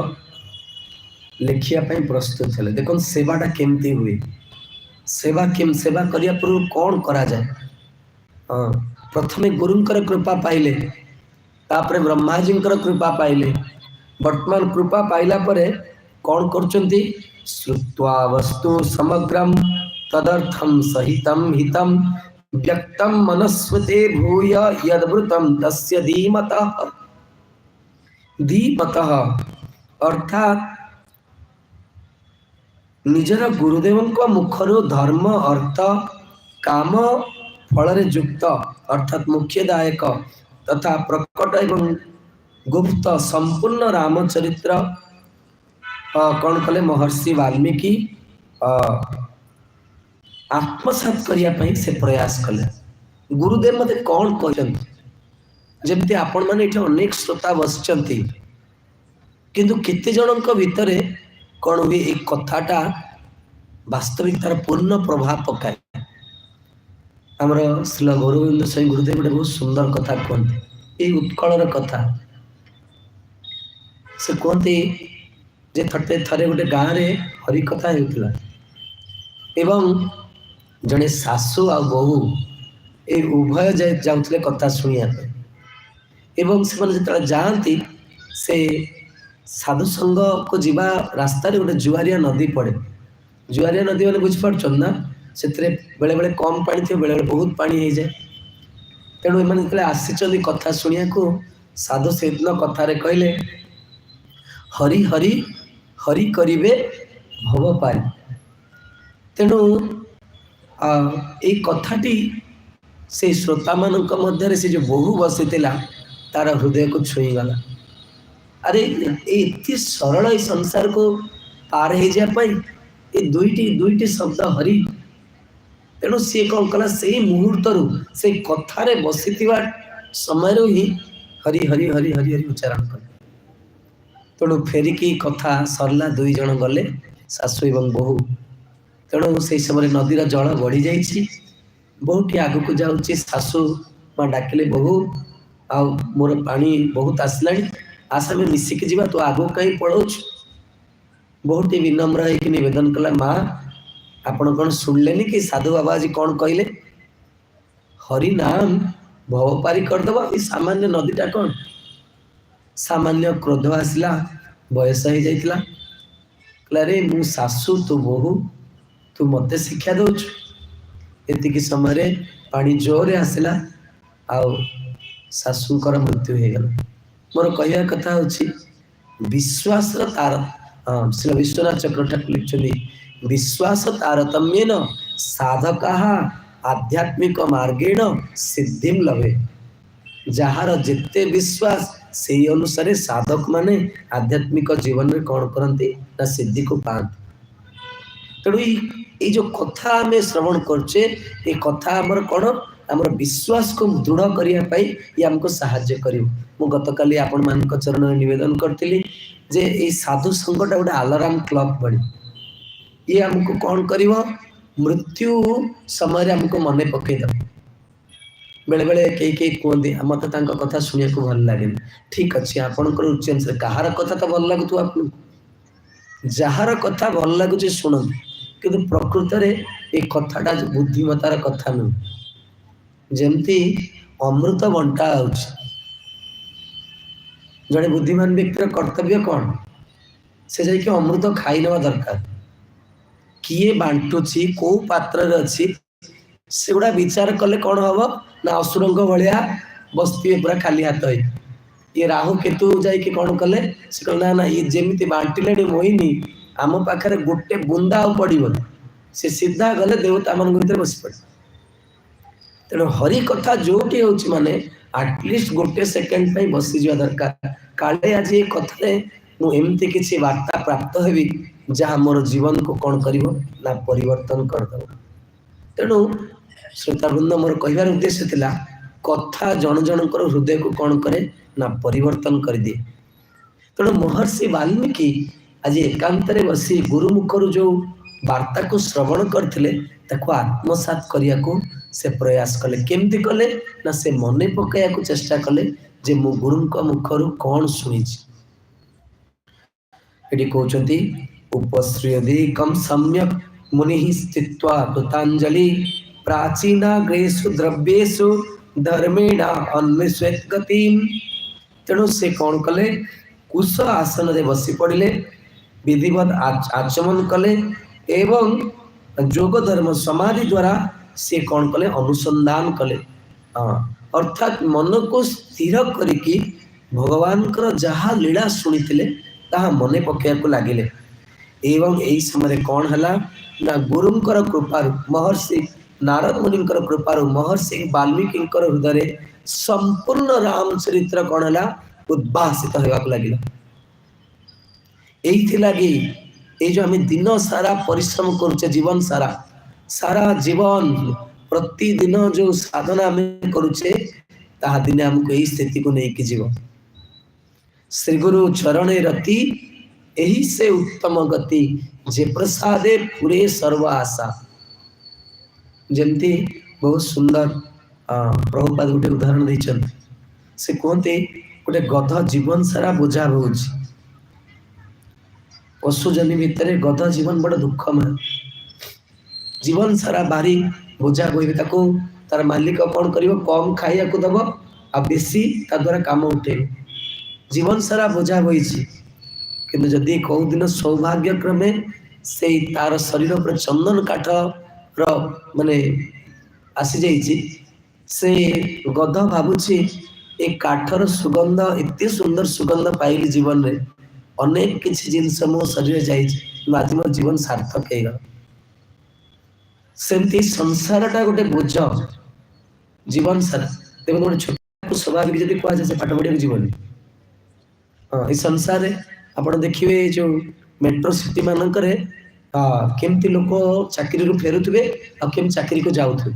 ଲେଖିବା ପାଇଁ ପ୍ରସ୍ତୁତ ହେଲେ। ଦେଖନ୍ତୁ ସେବାଟା କେମିତି ହୁଏ, ସେବା କରିବା ପୂର୍ବରୁ କ'ଣ କରାଯାଏ। ପ୍ରଥମେ ଗୁରୁଙ୍କର କୃପା ପାଇଲେ, ତାପରେ ବ୍ରହ୍ମାଜୀଙ୍କର କୃପା ପାଇଲେ। ବର୍ତ୍ତମାନ କୃପା ପାଇଲା ପରେ କ'ଣ କରୁଛନ୍ତି, ଶ୍ରୁତ୍ୱା ବସ୍ତୁ ସମଗ୍ରମ୍ ତଦರ್ಥଂ ସହିତಂ ହିତಂ ବ୍ୟକ୍ତଂ ମନସ୍ୱତେ ଭୂୟ ୟଦୃତଂ ତସ୍ୟ ଧୀମତଃ। ଧୀମତଃ ଅର୍ଥାତ୍ ନିଜର ଗୁରୁଦେବଙ୍କ ମୁଖରୁ ଧର୍ମ ଅର୍ଥ କାମ ଫଳରେ ଯୁକ୍ତ ଅର୍ଥାତ୍ ମୁଖ୍ୟଦାୟକ ତଥା ପ୍ରକଟ ଏବଂ ଗୁପ୍ତ ସମ୍ପୂର୍ଣ୍ଣ ରାମଚରିତ୍ର କ'ଣ କଲେ, ମହର୍ଷି ବାଲ୍ମୀକି ଆତ୍ମସାତ କରିବା ପାଇଁ ସେ ପ୍ରୟାସ କଲେ। ଗୁରୁଦେବ ମୋତେ କ'ଣ କହିଛନ୍ତି, ଯେମିତି ଆପଣମାନେ ଏଠି ଅନେକ ଶ୍ରୋତା ବସିଛନ୍ତି, କିନ୍ତୁ କେତେ ଜଣଙ୍କ ଭିତରେ କ'ଣ ହୁଏ, ଏଇ କଥାଟା ବାସ୍ତବିକ ତାର ପୂର୍ଣ୍ଣ ପ୍ରଭାବ ପକାଏ। ଆମର ଶ୍ରୀଲ ଗୌରଗୋବିନ୍ଦ ସ୍ୱାମୀ ଗୁରୁଦେବ ଗୋଟେ ବହୁତ ସୁନ୍ଦର କଥା କୁହନ୍ତି, ଏଇ ଉତ୍କଳର କଥା। ସେ କୁହନ୍ତି ଯେ ଥରେ ଗୋଟେ ଗାଁରେ ହରିକଥା ହେଉଥିଲା ଏବଂ ଜଣେ ଶାଶୁ ଆଉ ବୋହୂ ଏ ଉଭୟ ଯାଉଥିଲେ କଥା ଶୁଣିବା ପାଇଁ। ଏବଂ ସେମାନେ ଯେତେବେଳେ ଯାଆନ୍ତି, ସେ ସାଧୁସଙ୍ଗକୁ ଯିବା ରାସ୍ତାରେ ଗୋଟେ ଜୁଆରିଆ ନଦୀ ପଡ଼େ। ଜୁଆରିଆ ନଦୀ ମାନେ ବୁଝିପାରୁଛନ୍ତି ନା, ସେଥିରେ ବେଳେବେଳେ କମ୍ ପାଣି ଥିବ, ବେଳେବେଳେ ବହୁତ ପାଣି ହେଇଯାଏ। ତେଣୁ ଏମାନେ ଯେତେବେଳେ ଆସିଛନ୍ତି କଥା ଶୁଣିବାକୁ, ସାଧୁ ସେଦିନ କଥାରେ କହିଲେ, ହରି ହରି ହରି କରିବେ ଭବ ପାରି। ତେଣୁ ଏଇ କଥାଟି ସେଇ ଶ୍ରୋତାମାନଙ୍କ ମଧ୍ୟରେ ସେ ଯେଉଁ ବୋହୂ ବସିଥିଲା, ତାର ହୃଦୟକୁ ଛୁଇଁଗଲା। ଆରେ ଏତେ ସରଳ ଏଇ ସଂସାରକୁ ପାର ହେଇଯିବା ପାଇଁ ଏ ଦୁଇଟି ଶବ୍ଦ ହରି। ତେଣୁ ସିଏ କ'ଣ କଲା, ସେଇ ମୁହୂର୍ତ୍ତରୁ ସେଇ କଥାରେ ବସିଥିବା ସମୟରୁ ହିଁ ହରି ହରି ହରି ହରି ହରି ଉଚ୍ଚାରଣ କଲେ। ତେଣୁ ଫେରିକି କଥା ସରିଲା, 2 ଜଣ ଗଲେ, ଶାଶୁ ଏବଂ ବୋହୂ। ତେଣୁ ସେଇ ସମୟରେ ନଦୀର ଜଳ ବଢ଼ି ଯାଇଛି, ବୋହୂଟି ଆଗକୁ ଯାଉଛି, ଶାଶୁ ମା ଡାକିଲେ, ବୋହୂ ଆଉ ମୋର ପାଣି ବହୁତ ଆସିଲାଣି, ଆସ ଆମେ ମିଶିକି ଯିବା, ତୁ ଆଗକୁ କାହିଁ ପଳଉଛୁ। ବୋହୂଟି ବିନମ୍ର ହେଇକି ନିବେଦନ କଲା, ମା ଆପଣ କ'ଣ ଶୁଣିଲେନି କି ସାଧୁ ବାବା ଆଜି କ'ଣ କହିଲେ, ହରି ନାମ ଭବ ପାରି କରିଦେବ, ଏ ସାମାନ୍ୟ ନଦୀଟା କ'ଣ। ସାମାନ୍ୟ କ୍ରୋଧ ଆସିଲା, ବୟସ ହେଇଯାଇଥିଲା, କହିଲା ରେ ମୁଁ ଶାଶୁ ତୁ ବୋହୂ, ତୁ ମୋତେ ଶିକ୍ଷା ଦେଉଛୁ। ଏତିକି ସମୟରେ ପାଣି ଜୋରରେ ଆସିଲା, ଆଉ ଶାଶୁଙ୍କର ମୃତ୍ୟୁ ହେଇଗଲା। ମୋର କହିବା କଥା ହେଉଛି, ବିଶ୍ୱାସର ତାର ଶ୍ରୀ ବିଶ୍ୱନାଥ ଚକ୍ର ଠାକୁର ଲେଖିଛନ୍ତି, ବିଶ୍ୱାସ ତାରତମ୍ୟେନ ସାଧକାଃ ଆଧ୍ୟାତ୍ମିକ ମାର୍ଗେଣ ସିଦ୍ଧିଂ ଲଭେ। ଯାହାର ଯେତେ ବିଶ୍ୱାସ, ସେଇ ଅନୁସାରେ ସାଧକ ମାନେ ଆଧ୍ୟାତ୍ମିକ ଜୀବନରେ କ'ଣ କରନ୍ତି ନା ସିଦ୍ଧିକୁ ପାଆନ୍ତି। तेणु ये जो कथा आम श्रवण करचे ये कथा आमर कौन आमर विश्वास को दृढ़ करने ये आमको साहाय्य करियो। मु गतकाली आपण मान चरण निवेदन करती जे ये साधु संगटा गोटे अलार्म क्लॉक बड़ी ये आमको कौन करिवो मृत्यु समय आमको मन पकईद बेले बेले कई कई कहते मत कथा शुणा भल लगे ठीक अच्छे आपंकर उच्चांश कहार कथा तो भल लगुव आप जार कथा भल लगुच शुणु किंतु प्रकृत में ये कथाटा बुद्धिमतार कथा नुह जमती अमृत बंटा जड़े बुद्धिमान व्यक्तिर कर्तव्य कौन से जाकि अमृत खाई नवा दरकार किए बांटुची को पात्र अच्छी से गुड़ा विचार कले कौन हम ना असुरंग भाया बसती पूरा खाली हाथ है ये राहु केतु जाकि कौन कले से कहले ना ना ये जमी बांटिले मोहिनी आम पाखे गोटे बुंदा पड़न से सीधा गले देवता मान भर बस पड़े तेणु हरि कथा जो माने आटलिस्ट गोटे सेकेंड बसी जा दरकार काले आज ये कथा मुझे किसी वार्ता प्राप्त हेबी जहाँ मोर जीवन को कौन कर ना परिवर्तन करद तेणु श्रोतावृंद मोर कहबार उद्देश्य थिला कथा जन जनकर हृदय को कौन करे ना परिवर्तन कर दिए। तेणु महर्षि वाल्मीकि आज एकांत बसी गुरुमुखर जो वार्ता को श्रवण करते आत्मसात करने को से प्रयास कले केमती कले ना से मन पकड़ा चेष्टा कले जे मु गुरु मुखर कौन शुणी ये कहते उपश्रियधिकम सम्यक मुनि स्थित्वा कृतांजलि प्राचीनाग्रेषु द्रव्येषु धर्मेण अन्वेषयत् गतिम। तेणु से कौन कले कुश आसन रे बसी पड़े विधिवत आचमन कले एवं जोग धर्म समाधि द्वारा से कौन कले अनुसंधान कले अर्थात मन को स्थिर करिकी भगवान जहाँ लीला शुणी ताहा मने पकेया लगिले एवं यही समय कौन है ना गुरुंकर कृपारु महर्षि नारद मुनिंकर कृपारु महर्षि वाल्मीकि हृदय संपूर्ण राम चरित्र कौन है उद्भासित होगा लगे यही ये जो आम दिन सारा परिश्रम करुचे जीवन सारा सारा जीवन प्रतिदिन जो साधना आम करुचे ताहा दिने आमको यही स्थिति को लेकिन जीव श्री गुरु चरणे रति यही से उत्तम गति जे प्रसादे पूरे सर्व आशा जमती बहुत सुंदर प्रभुपाद गोटे उदाहरण देते से कहते गोटे गध जीवन सारा बोझा बोझ पशुजनी भितर गध जीवन बड़ दुखमय जीवन सारा बारी बोझा बोहे तार मालिक कौन कर कम खाइया को दब आ बेसी ता द्वारा काम उठे जीवन सारा बोझा बोई किंतु जदि कौ दिन सौभाग्य क्रमे से तार शरीर पर चंदन काठ माने आसी जाइए से गध भावुची ए काठर सुगंध एत सुंदर सुगंध पाइली जीवन रे अनेक किसी जिनस मो शरीर जाइए आज मो जीवन सार्थक है सेमती संसारटा गोटे बोझ जीवन सारा देखो गोटे छोट स्वाभाविक जब कहुए पाठ पढ़िया जीवन हाँ ये संसार आप देखिए जो मेट्रो सिटी मानक केमती लोक चाकरी रू फेरुवे आम चाकरी को जाऊे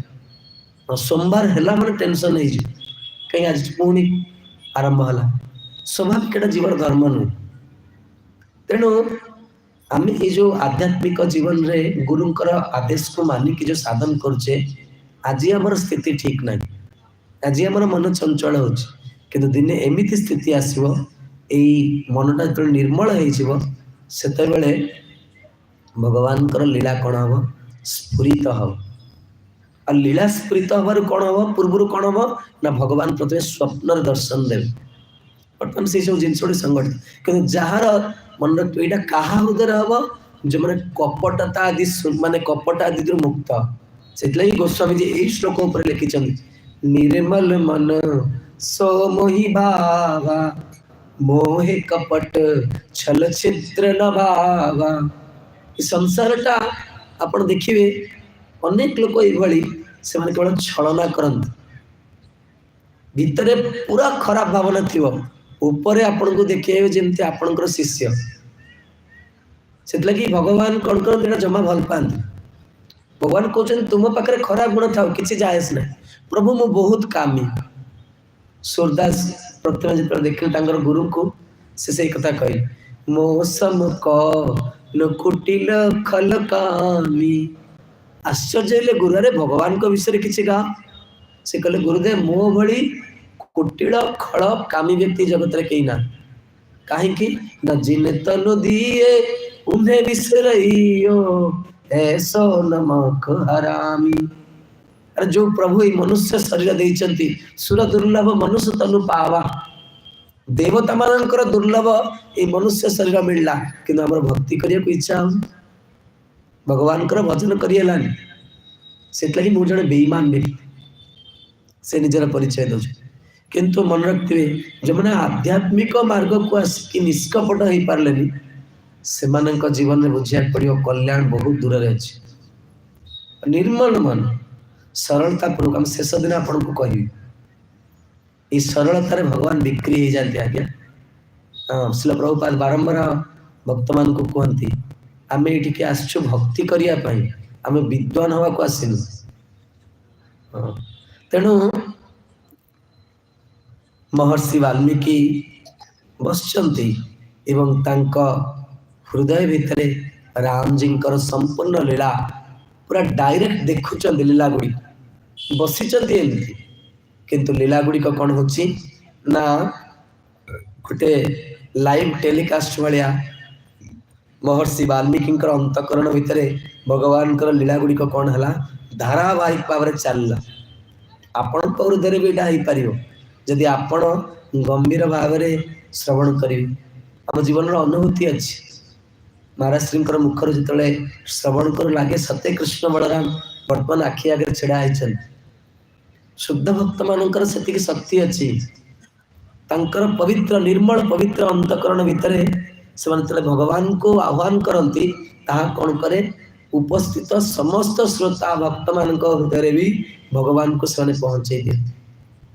सोमवार है मैंने टेंशन हो कहीं आज पुणी आरंभ है स्वाभाविक जीवन धर्म नुह तेणु आम ये जो आध्यात्मिक जीवन रे गुरुंकर आदेश को मानिक जो साधन करुचे आज आमर स्थिति ठीक ना आज आम मन चंचल हो दिने एमती स्थिति आसो यही मनटा जो निर्मल होते भगवान लीला कौन हम स्फुरित हम आ लीला स्फुरित हबार कौन हम पूर्व कौन हम ना भगवान प्रथम स्वप्न दर्शन देवे बर्तमान से सब जिन संगठित कि जार मन यहाँ क्या हृदय हम जो मैंने कपटता आदि माने कपट आदि मुक्त से गोस्वामी जी यही श्लोक पर लिखिं निर्मल मन सो मोहि भावा मोहे कपट छल छिद्र न भावा संसारटा आप देखिए अनेक लोक ये से केवल छलना करते भितर पूरा खराब भावना थी ऊपर आपन को देखिए जमती आपणकर शिष्य से भगवान कौन कर जमा भल पाती भगवान कहते तुम पाखे खराब गुण था कि जाएस ना प्रभु मु बहुत कामी सूरदास प्रथम जो देखिए गुरु को से कथा कही मो सम क कुटिल खल कामी आश्चर्य हेले गुरु अरे भगवान को विषय किसी गा से कहले गुरुदेव मो भली कुटिल खल कामी व्यक्ति जगत रे कहीं ना कहीं न जिन तनु दिए उन्हें विसरइयो ऐसो नमक हरामी अरे जो प्रभु ये मनुष्य शरीर देइचंती सुर दुर्लभ मनुष्य तनु पावा देवता मानकर दुर्लभ ये मनुष्य शरीर मिलला किंतु हमर भक्ति करिया को इच्छा हो भगवान कर भजन करियलानी सेतला कि मु जने बेईमान व्यक्ति से निजर परिचय दो किंतु मन रखिथे जो मैंने आध्यात्मिक मार्ग को आसिक निष्कपट हो पारे से जीवन में बुझा पड़ो कल्याण बहुत दूर रही अच्छे निर्मल मन सरलता पूर्वक हम शेष दिन आपन को कह सरलतार भगवान बिक्री हो जाते आज्ञा हाँ शिल प्रभुपाद बारंबार भक्त मान को कहती आम ये आसु भक्ति करने आम विद्वान हवा को आसनु हाँ तेणु महर्षि वाल्मीकि बसचंती एवं तांका हृदय भितर राम जी संपूर्ण लीला पूरा डायरेक्ट देखुं लीला गुड़ी बसीचंती एमती किंतु लीला गुड़ी कौन होची ना गोटे लाइव टेलीकास्ट भाया महर्षि वाल्मीकि अंतकरण भितर भगवान लीला गुड़ी कौन है धारावाहिक भाव में चलला आपण हृदय भी यहाँ हो पार जदि आपण गंभीर भाव में श्रवण करेंगे आम जीवन अनुभूति अच्छी महाराज श्री मुखर जो श्रवण कर लगे सत्य कृष्ण बलराम वर्तमान आखि आगे छिड़ा होती शुद्ध भक्त मानकर से शक्ति अच्छी तांकर पवित्र निर्मल पवित्र अंतकरण भितर से भगवान को आह्वान करती कौन करे उपस्थित समस्त श्रोता भक्त मान हृदय भी भगवान को से पहुँचे दिए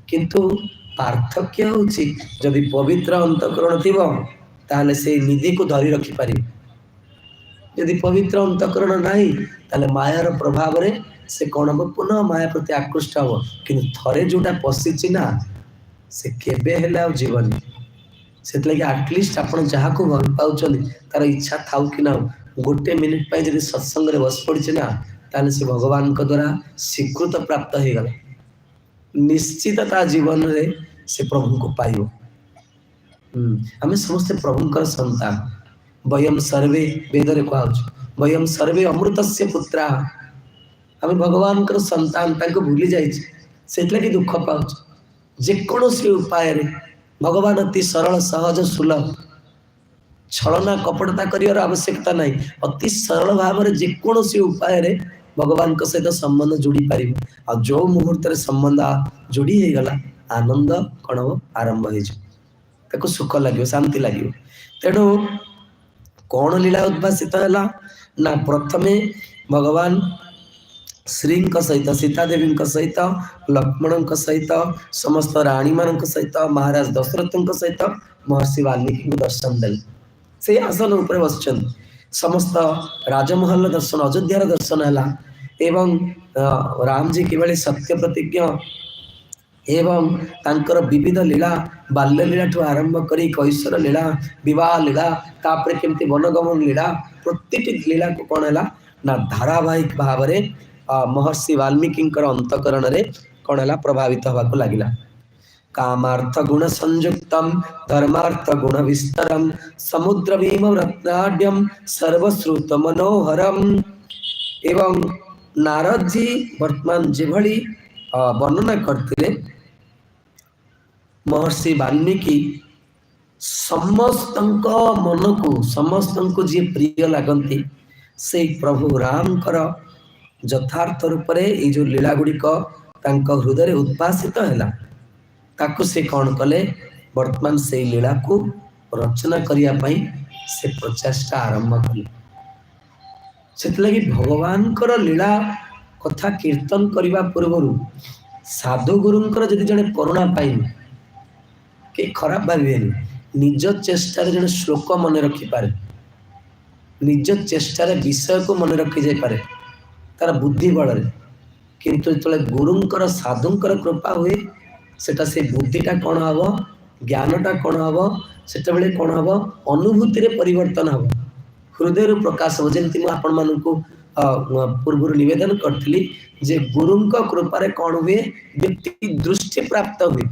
किंतु पार्थक्य होची जदि पवित्र अंतकरण थी ताले से निधि को धरी रखी पारि यदि पवित्र अंतकरण नहीं ताले मायार प्रभाव रे से कौन हम पुनः माया प्रति आकृष्ट हम कि थरे जोटा पशिची ना से केबे हेला जीवन से आटलिस्ट आपण जहाँ को भल पाउछन तार इच्छा थाउ कि ना गोटे मिनिट पाई जदि सत्संग रे बस पड़ी ना ताले से भगवान को द्वारा स्वीकृत प्राप्त हो गला निश्चितता जीवन रे से प्रभु को पाइब आम समस्ते प्रभुंकर संतान वयम सर्वे वेदरे कहुच वयम सर्वे अमृतस्य पुत्रा आम भगवान संतान भूली जाइए दुख पाच जेकोसी उपाय भगवान अति सरल सहज सुलभ छलना कपटता कर आवश्यकता नहीं अति सरल भाव में जेकोसी उपाय भगवान सहित संबंध जोड़ी पार आ जो मुहूर्त संबंध जोड़ी गला आनंद कौन हम आरंभ हो सुख लगे शांति लगे तेणु कौन लीला उद्भासित है ना प्रथमे भगवान श्री सहित सीता देवी सहित लक्ष्मण सहित समस्त राणी मान सहित महाराज दशरथ सहित महर्षि वाल्मीकि को दर्शन दे से आसन उपर बस समस्त राजमहल दर्शन अयोध्यार दर्शन है एवं राम जी किभली सत्य प्रतिज्ञ एवं तांकर विविध लीला बाल्य लीला ठू आरंभ करी कैशोर लीला विवाह लीला तापर केमती वनगमन लीला प्रत्येक लीला को कौन है ना धारावाहिक भाव में महर्षि वाल्मीकि अंतकरण रे कौन है प्रभावित होगा लगिला कामार्थ गुण संयुक्तम धर्मार्थ गुण विस्तरम समुद्र भीम रत्नाढ्यम सर्वश्रुत मनोहरम एवं नारद जी वर्तमान जेभली वर्णना करते महर्षि वाल्मीकि समस्त मन को समस्त को जी प्रिय लगती से प्रभु राम यथार्थ रूप से जो लीला गुड़िक हृदय उद्भासित है ताकू से कौन कले वर्तमान से लीला को रचना करने से प्रचेषा आरंभ कले से भगवान लीला कथा कीर्तन करने पूर्व साधु गुरुंकर जदि जड़े करुणा पाइबे के खराब भावे निज चेष्टार जड़े श्लोक मन रखिपारे निज चेष्टार विषय को मन रखी जाई पारे तार बुद्धि बल किंतु जो गुरुंकर साधुंकर कृपा हुए सेटा से बुद्धिटा कौन हम ज्ञानटा कौन हम सेटा बेले कौन हम अनुभूति रे परिवर्तन हम हृदय प्रकाश हो जमी आपण मानक पूर्व निवेदन करी जे गुरुंक कृपारे कौन हुए व्यक्ति दृष्टि प्राप्त हुए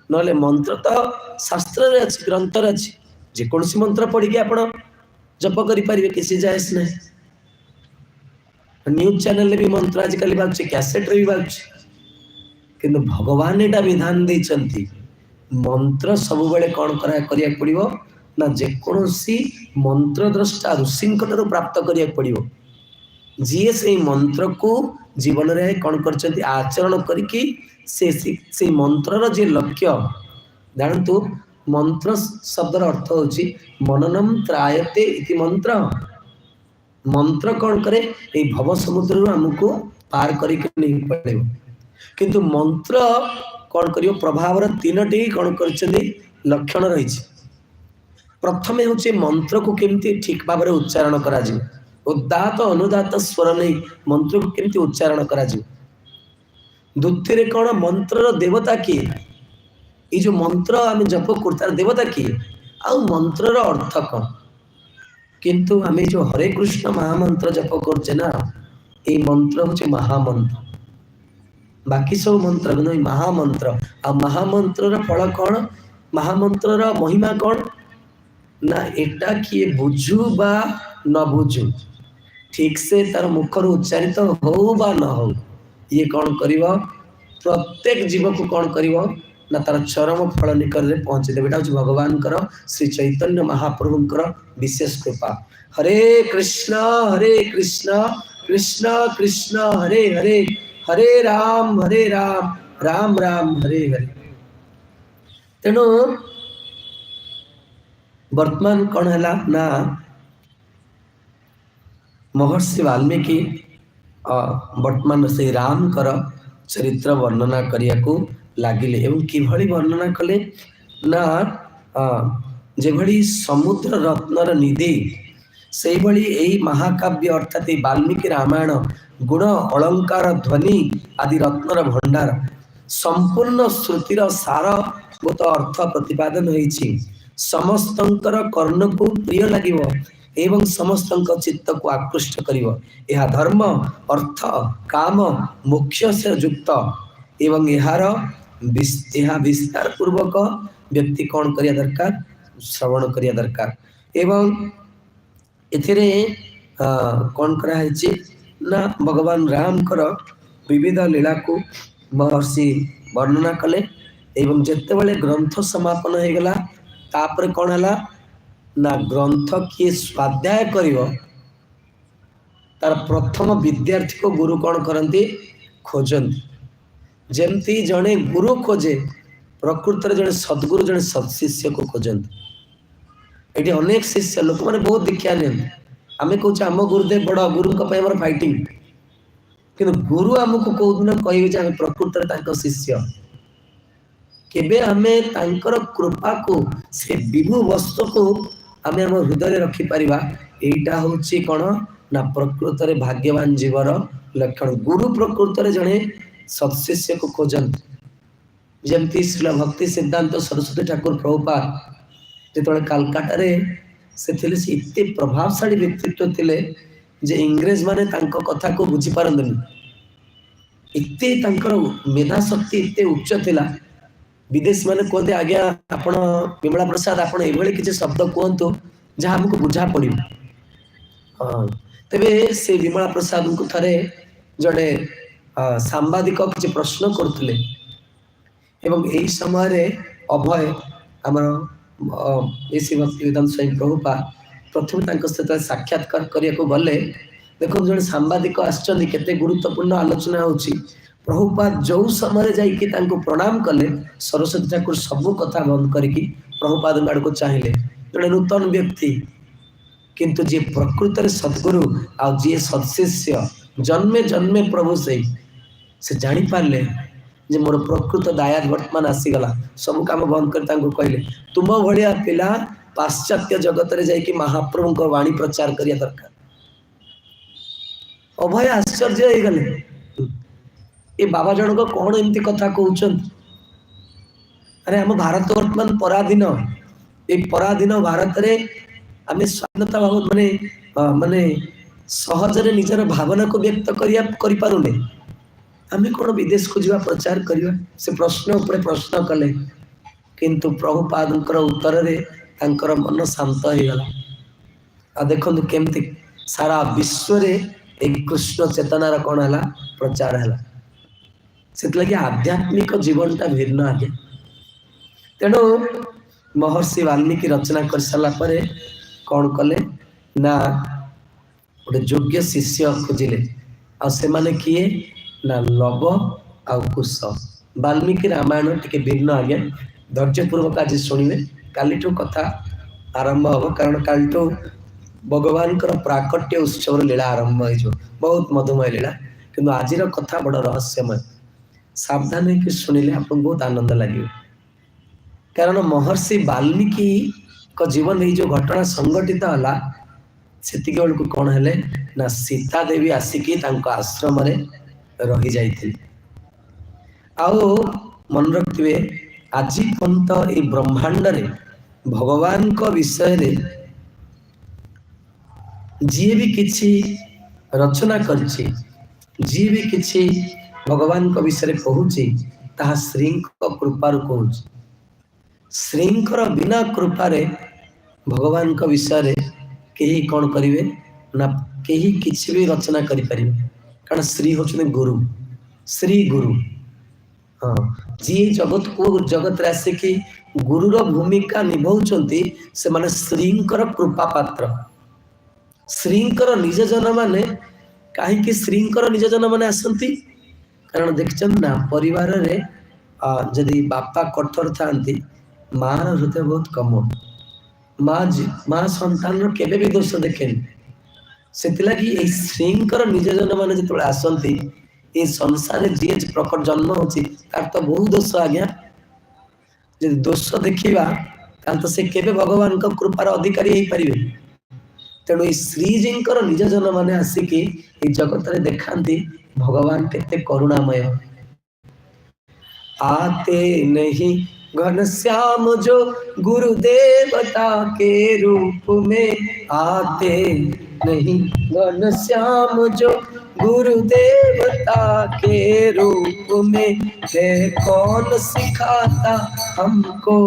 नले मंत्र तो शास्त्र रे अच्छी ग्रंथ रे अच्छी जेकोसी मंत्र पढ़ी आप जप करें किसी जायस ना न्यूज चैनल भी मंत्र आजिकल बाजुचे कैसेट रे भी बाजुचे किंतु भगवान एटा विधान देइचंती मंत्र सब बेले कौन करिया पड़िबो ना जेकोसी मंत्र द्रष्टा ऋषिंकटरू प्राप्त करिया पड़िबो जीए से मंत्र को जीवन रे कौन करचंती आचरण करिकी से मंत्रर जे लक्ष्य जानतु मंत्र शब्दर अर्थ होची मननम त्रायते इति मंत्र मंत्र कौन करे ये भव समुद्र हमको पार करके नहीं पड़ेगा किंतु मंत्र कौन करियो प्रभावर तीनटी कौन करचंदी लक्षण रही प्रथमे होचे मंत्र को केमती ठीक भाव में उच्चारण करा जी उदात अनुदात स्वर नहीं मंत्र को केमती उच्चारण करा जी द्वितीय कौन मंत्रर देवता किए ये जो मंत्र आम जप करतार देवता किए आ मंत्रर अर्थ कौन किंतु आम जो हरे कृष्ण महामंत्र जप करचे ना ये मंत्र हूँ महामंत्र बाकी सब मंत्र नहीं महामंत्र आ महामंत्र फल कौन महामंत्र महिमा कौन ना एटा किए बुझु बा न बुझु ठीक से तार मुखर उच्चारित हो बा न हो ये कौन करिवो प्रत्येक जीव को कौन करिवो ना तार चरम फल निकट में पहुंचे देवे भगवान कर श्री चैतन्य महाप्रभुंकर विशेष कृपा हरे कृष्ण कृष्ण कृष्ण हरे हरे हरे राम राम राम हरे हरे तेणु वर्तमान कौन है ना महर्षि वाल्मीकि वर्तमान से राम कर चरित्र वर्णना करिया लागिले एवं किभଳି वर्णना कले ना जेभଳି समुद्र रत्नर निधि से भली एई महाकाव्य अर्थात वाल्मीकि रामायण गुण अलंकार ध्वनि आदि रत्नर भंडार संपूर्ण श्रुतिर सारभूत अर्थ प्रतिपादन होइछि समस्तंकर कर्ण को प्रिय लागिवो एवं समस्तंक चित्त को आकृष्ट करिवो यह धर्म अर्थ काम मोक्ष से युक्त एवं यार विस्तार पूर्वक व्यक्ति कौन करिया दरकार श्रवण करिया दरकार एवं एथिरे कौन करा है ना भगवान राम कर विविध लीला को महर्षि वर्णना कले एवं जिते बड़े ग्रंथ समापन हो गला तापर कौन है ना ग्रंथ किए स्वाध्याय करिवो तार प्रथम विद्यार्थी को गुरु कौन करती खोजती जमती जड़े गुरु खोजे प्रकृत जड़े सद्गुरु जड़े सत्शिष्य को खोजती ये अनेक शिष्य लोक मैंने बहुत दीक्षा नि आम कहे आम गुरुदेव बड़ गुरु फाइटिंग कि गुरु आमको कौ दिन कहे प्रकृत शिष्य केबे आमे तांकर कृपा को से विभु वस्तु को आमे हम हृदय रखिपार एटा हूँ कौन ना प्रकृत रे भाग्यवान जीवर लक्षण गुरु प्रकृत रे जड़े सत्शिष्य को खोजती जमती श्रील भक्ति सिद्धांत सरस्वती ठाकुर प्रभुपाद जो कालकाटा से एते प्रभावशाली व्यक्तित्व थिले जे इंग्रेज माने तांको कथा को बुझी पारंदनी एते तांकर मेधा शक्ति एते उच्च थिला विदेश माने कहते आज्ञा आपण विमला प्रसाद आपण एभली किसी शब्द कहतु जहाँ हमको बुझा पड़ो हाँ तेरे से विमला प्रसाद को थरे जड़े सांबादिक किसी प्रश्न करते एवं यही समय अभय आमर एसी भक्तिवेदांत स्वामी प्रभुपाद प्रथम सहित साक्षात्कार करने को गले देखो जड़े सांबादिक आते गुरुत्वपूर्ण आलोचना होची प्रभुपाद जो समय जाइए प्रणाम कले सरस्वती ठाकुर सबू कथा बंद करके प्रभुपाद आड़ को चाहिए जड़े नूतन व्यक्ति किंतु जी प्रकृत सद्गुरु आ जी सत्शिष्य जन्मे जन्मे प्रभु से जानी पारले जे मोर प्रकृत दायाद वर्तमान आसीगला सब काम बंद कर कहले तुम भाया पिला पाश्चात्य जगत रे जाइए महाप्रभु को वाणी प्रचार करिया दरकार। अभय आश्चर्य हो गले ये बाबा जनक कौन एमती कथा कहउछन। अरे हम भारत वर्तमान पराधीन ये पराधीन भारत रे आम स्वाधीनता भाव माने माने सहजरे निजर भावना को व्यक्त करि पारुने आम कौन विदेश को जीवा प्रचार करवा से प्रश्न उपरे प्रश्न कले किंतु प्रभुपादंकर उत्तर रे तांकर मन शांत हो गला। आ देखंतु केमती सारा विश्व रे एक कृष्ण चेतनार कौन है प्रचार है से लगे आध्यात्मिक जीवनटा भिन्न आगे। तेणु महर्षि वाल्मीकि रचना कर सारा पर कौन कले ना गोटे योग्य शिष्य खोजिले आ से माने किए ना लव आ कुश। वाल्मीकि रामायण टिके भिन्न आगे धैर्यपूर्वक आज शुणिबे कालीठू कथा आरंभ हम कारण कालीठू भगवान प्राकट्य उत्सव लीला आरंभ हो बहुत मधुमय लीला किंतु आज कथा बड़ रहस्यमय सावधान होकर शुणिले आपको बहुत आनंद लगे। कारण महर्षि वाल्मीकि को जीवन में जो घटना संगठित है से बेलू कौन है ना सीता देवी आसिकी आश्रम रही जाइए। आओ मन रखिए आज पर्यंत ये ब्रह्मांड रे भगवान को विषय रे जी भी किसी रचना करछि जी भी किसी भगवान को विषय कहूँ ताहा श्री कृपार कहूँ। श्री बिना कृपारे भगवान को विषय रे कहीं कौन करिवे ना कहीं किसी भी रचना करि परिवे कारण श्री होचने गुरु श्री गुरु। हाँ जी जगत को जगत राशि की गुरुर भूमिका निभाउछंती से माने श्रींकर कृपा पात्र। श्रींकर निज जन माने कहीं श्रींकर निज जन माने आसंती कारण देखछन ना परिवार रे जदि बापा कठोर थांती मार हृदय बहुत कम माँ संतान केबे भी दोष देखेनि से लगी श्रींकर निज जन माने जो आसंती ये संसार जी प्रकट जन्म होची तार तो बहुत दोष आज्ञा जदि दोष देखिबा तार तो से केबे भगवान का कृपार अधिकारी हो पारिबे। तेणु ये श्रीजींकर निज जन माने आसिकी जगत रे देखांती भगवान केते करुणामय। आते नहीं घनश्याम जो गुरु देवता के रूप में आते नहीं घनश्याम जो गुरु देवता के रूप में है कौन सिखाता हमको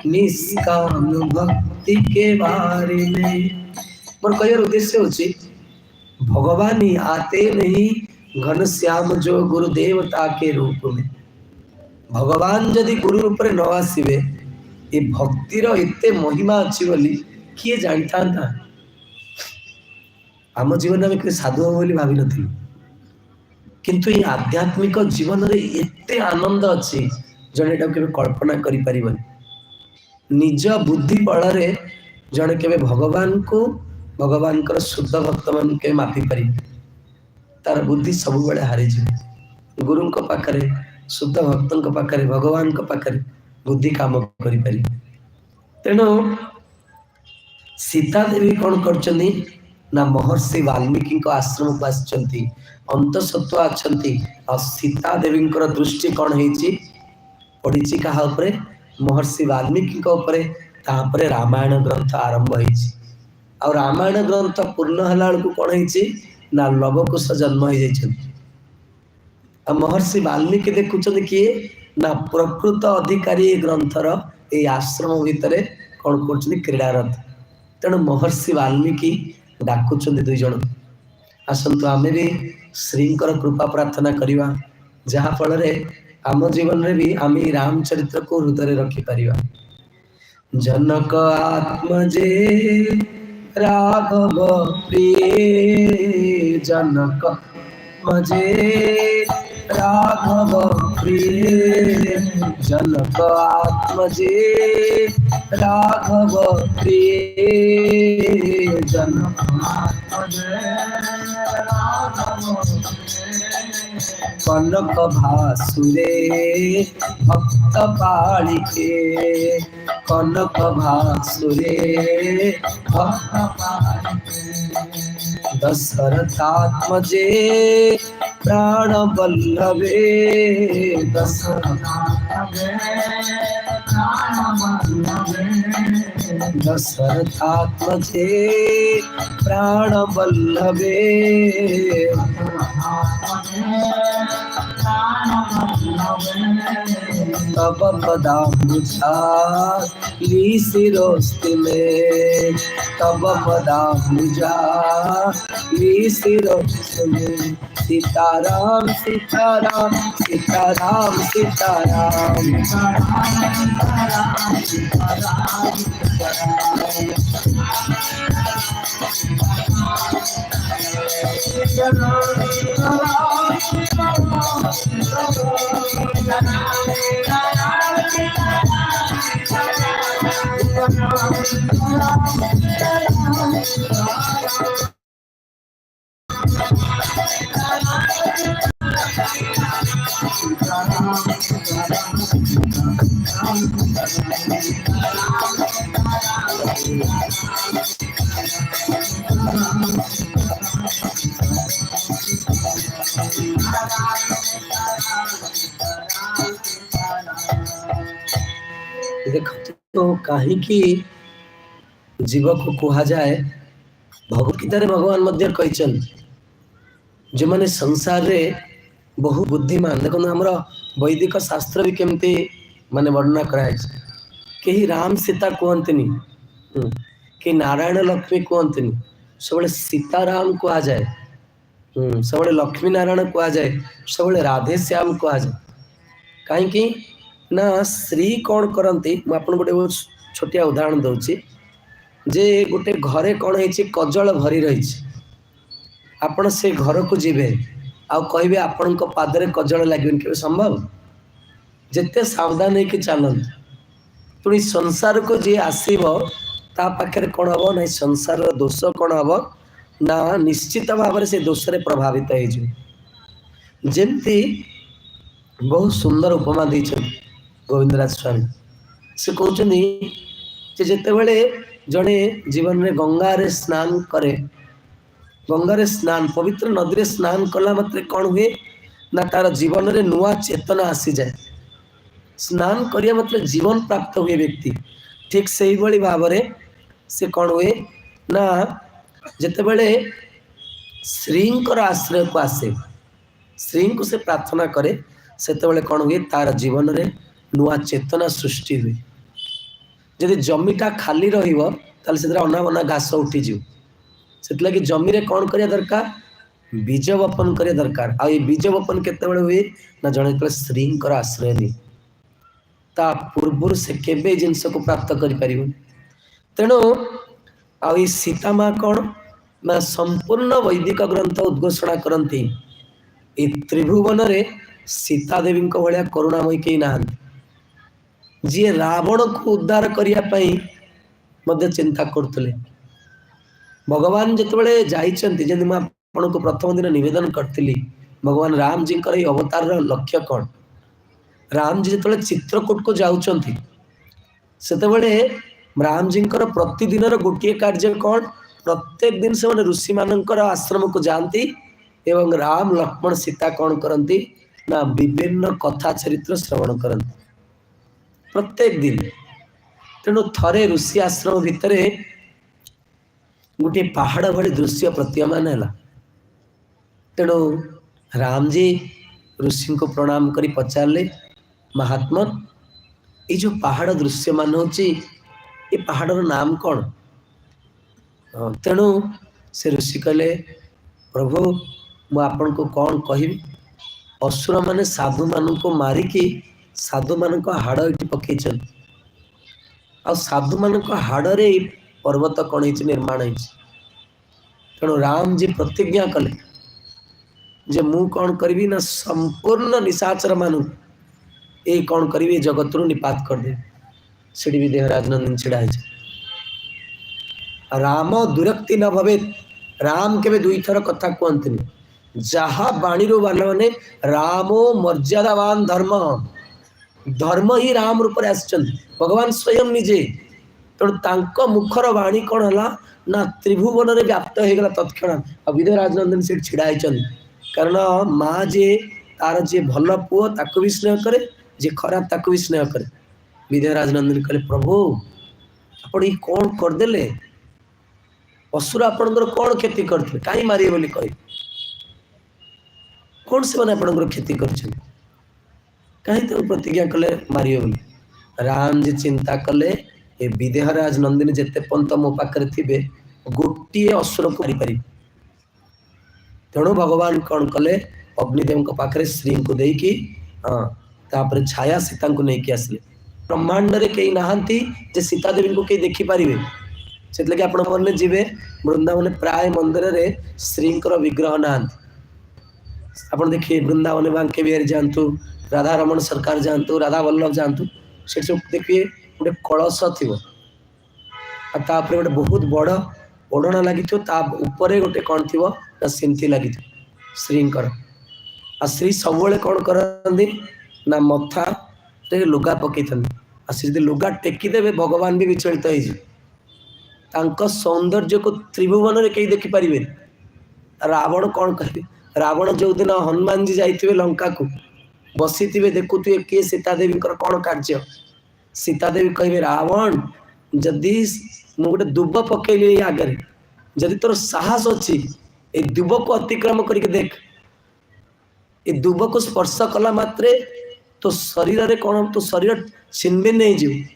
निष्काम भक्ति के बारे में। मोर कहर उद्देश्य होची भगवान ही आते नहीं घनश्याम जो गुरु देवता के रूप में। भगवान जदि गुरु रूप में न आसबे ये भक्तिर एते महिमा अच्छी बोली किए जानी था। आम जीवन में साधु हम बोली भावी नथिलु किंतु ये आध्यात्मिक जीवन रे एते आनंद अच्छी जने केबे कल्पना करि परिबनि। निज बुद्धि बल रे जने केबे भगवान को भगवान कर शुद्ध भक्त मान के मापी पारि तार बुद्धि सब बेले हारी जाए। गुरु को पाखरे शुद्ध भक्तों को पाखरे भगवान को पाखरे बुद्धि काम करि पारि। तेणु सीता देवी कौन करचंदी ना महर्षि वाल्मीकि को आश्रम को आछंती अंतसत्व आछंती और सीता देवी दृष्टि कौन होईची पड़ीची कहा उपरे महर्षि वाल्मीकि को उपरे तापरे रामायण ग्रंथ आरंभ होईची और रामायण ग्रंथ पूर्ण हला को कौन होईची ना लवकुश जन्म हो जाइछंती। महर्षि वाल्मीकि देखुचंदी किए ना प्रकृत अधिकारी ग्रंथर ए आश्रम भितर कौन कर क्रीड़ारत। तेणु महर्षि वाल्मीकि डाकुचंदी दुई जन आसंतु आमे भी श्रींकर कृपा प्रार्थना करिवा जहा फल रे आम जीवन रे भी आमे रामचरित्र को हृदय रखि परिवा। जनक आत्मजे राघव प्रिय जनक मजे राघव प्रिय जनक आत्मजे राघव प्रिय जनक आत्मजे राघव कनक भासुरे भक्त पालिके कनक भासुरे भक्त दशरथात्मजे प्राण वल्लभे दशरथात्मजे प्राण वल्लभे तब पदाम्बुजा शिरोस्ति में तब पदाम्बुजा शिरोस्ति में सीताराम सीताराम सीताराम सीताराम देखो तो कहीं जीव को कहा जाए भगवत गीता रे भगवान मध्य कहचन जो माने संसार रे बहु बुद्धिमान देखो हमर वैदिक शास्त्र भी केमती माने वर्णना कराए कहीं राम सीता कहतनी कि नारायण लक्ष्मी कहतनी सब सीताराम कहा जाए सब लक्ष्मी नारायण कहा जाए सब राधे श्याम कहा जाए कहीं ना श्री कौन करती मुझे गोटे छोटिया उदाहरण दूची जे गोटे घरे कौन है कजल भरी रही आपण से घर को जीवे आ कहे आपण पादरे कजल लगे के संभव जिते सावधान है चलत पुणी संसार को जी आसब ता पाखे कौन हम ना संसार दोष कौन हम ना निश्चित भाव से दोष रे प्रभावित होमती बहुत सुंदर उपमा देते गोविंदराज स्वामी से कहते जिते जड़े जीवन में गंगा रे स्नान करे गंगा रे स्नान पवित्र नदी रे स्नान कला मात्रे कौन हुए ना तार जीवन रे नुआ चेतना आसी जाए स्नान करिया मात्रे जीवन प्राप्त हुए व्यक्ति ठीक से ही बड़ी भाव से कौन हुए ना जिते श्रींकर आश्रय को आसे श्री को से प्रार्थना करे सेते कौन हुए तार जीवन रे नुआ चेतना सृष्टि हुए जदि जमीटा खाली रहा अनाबना घास उठीज से लगी जमी रे कौन करिया दरकार बीज बपन करिया दरकार आ बीज बपन केतेबेले हुए ना जड़े श्रींकर आश्रय नहीं ता पूर्व से केबे जिनस को प्राप्त करि परिबो तेणु आ सीता माँ कौन ना संपूर्ण वैदिक ग्रंथ उद्घोषणा करती ए त्रिभुवन रे सीता देवी भाया करुणामयी कई ना जी रावण को उद्धार करने चिंता करते भगवान जिते जाइछन्ति जदि मैं आपन को प्रथम दिन निवेदन करती भगवान राम जी अवतार लक्ष्य कौन राम जी जो चित्रकूट को जाउछन्ति सेतेबेले राम जी प्रतिदिन गोटे कार्य कौन प्रत्येक दिन से ऋषि मानकर आश्रम को जाती एवं राम लक्ष्मण सीता कौन करती ना विभिन्न कथा चरित्र श्रवण करती प्रत्येक दिन तेणु थरे ऋषि आश्रम भितर गोटे पहाड़ भली दृश्य प्रतीयमान है तेणु राम जी ऋषि को प्रणाम करी पचारे महात्मा ये जो पहाड़ दृश्यमान होची ये पहाड़ नाम कौन तेणु से ऋषि कहले प्रभु मु आपन को कौन कहि असुर माने साधु मान को मारिकी साधु मान हाड़ ये पकई आ साधु मान हाड़े पर्वत कौन निर्माण तेणु राम जी प्रतिज्ञा कले जे मु कौन करी ना संपूर्ण निशाचर मान ये कौन करी जगत रू निपात करदे से भी देहराज नंदन छिड़ा राम दुरक्ति न भवे राम के दुई थर कथा कहते जहा बाणी रो बाला माने रामो मर्यादावान धर्म धर्म ही राम रूप भगवान स्वयं निजे तेणु मुखर वाणी कौन है ना त्रिभुवन में व्याप्त हो गला तत्क्षण आ विदय राजनंदन से छिड़ा कारण माँ जे तार जे भल पुओ ताको भी स्नेह करे जे खराब ताको भी स्नेह करे विदय राजनंदन कहले प्रभु आपण ये कौन करदे असुर आपणकर कौन क्षति करते कहीं मारे बोली कह कौन से मैंने आपणकर क्षति कर कहीं तो प्रतिज्ञा कले मारियो बोली राम जी चिंता कले ए विदेहराज नंदिनी जिते पंत मो पाखे थे गोटे असुर को मारिपारि तेणु भगवान कौन कले अग्निदेव पाखे श्री को देकी हाँ तापर छाया सीता को लेकिन आसिले ब्रह्मांड रे कई नहांती जे सीता देवी को कई देखि पारिबे से लगे आपण मन जी वृंदावन प्राय मंदिर रे श्रींकर विग्रह नहांती आप देखिए वृंदावन बांके बिहारी जातु राधा रमण सरकार जातु राधा वल्लभ जातु से सब देखिए गोटे कलश थी गोटे बहुत बड़ ओढ़ना लगी उपरे गोटे कौन थी ना सिंथी लगी श्रींकर आ श्री सब कौन करती ना मथा रे लुगा पकई आ से लुगा टेकीदेवे भगवान भी विचलित हो सौंदर्य को त्रिभुवन में कहीं देखिपारे रावण कौन कहे रावण जो दिन हनुमान जी जाइए लंका को बसी थे देखुए किए सीतादेवी कौन कार्य सीतादेवी कहे रावण जदि मु गोटे दुब पकईली आगे जदि तोर साहस अच्छी ए दुब को अतिक्रम करके देख ए दुब को स्पर्श कला मात्रे तो शरीर रे कौन तो शरीर छिनबिन नहीं जीव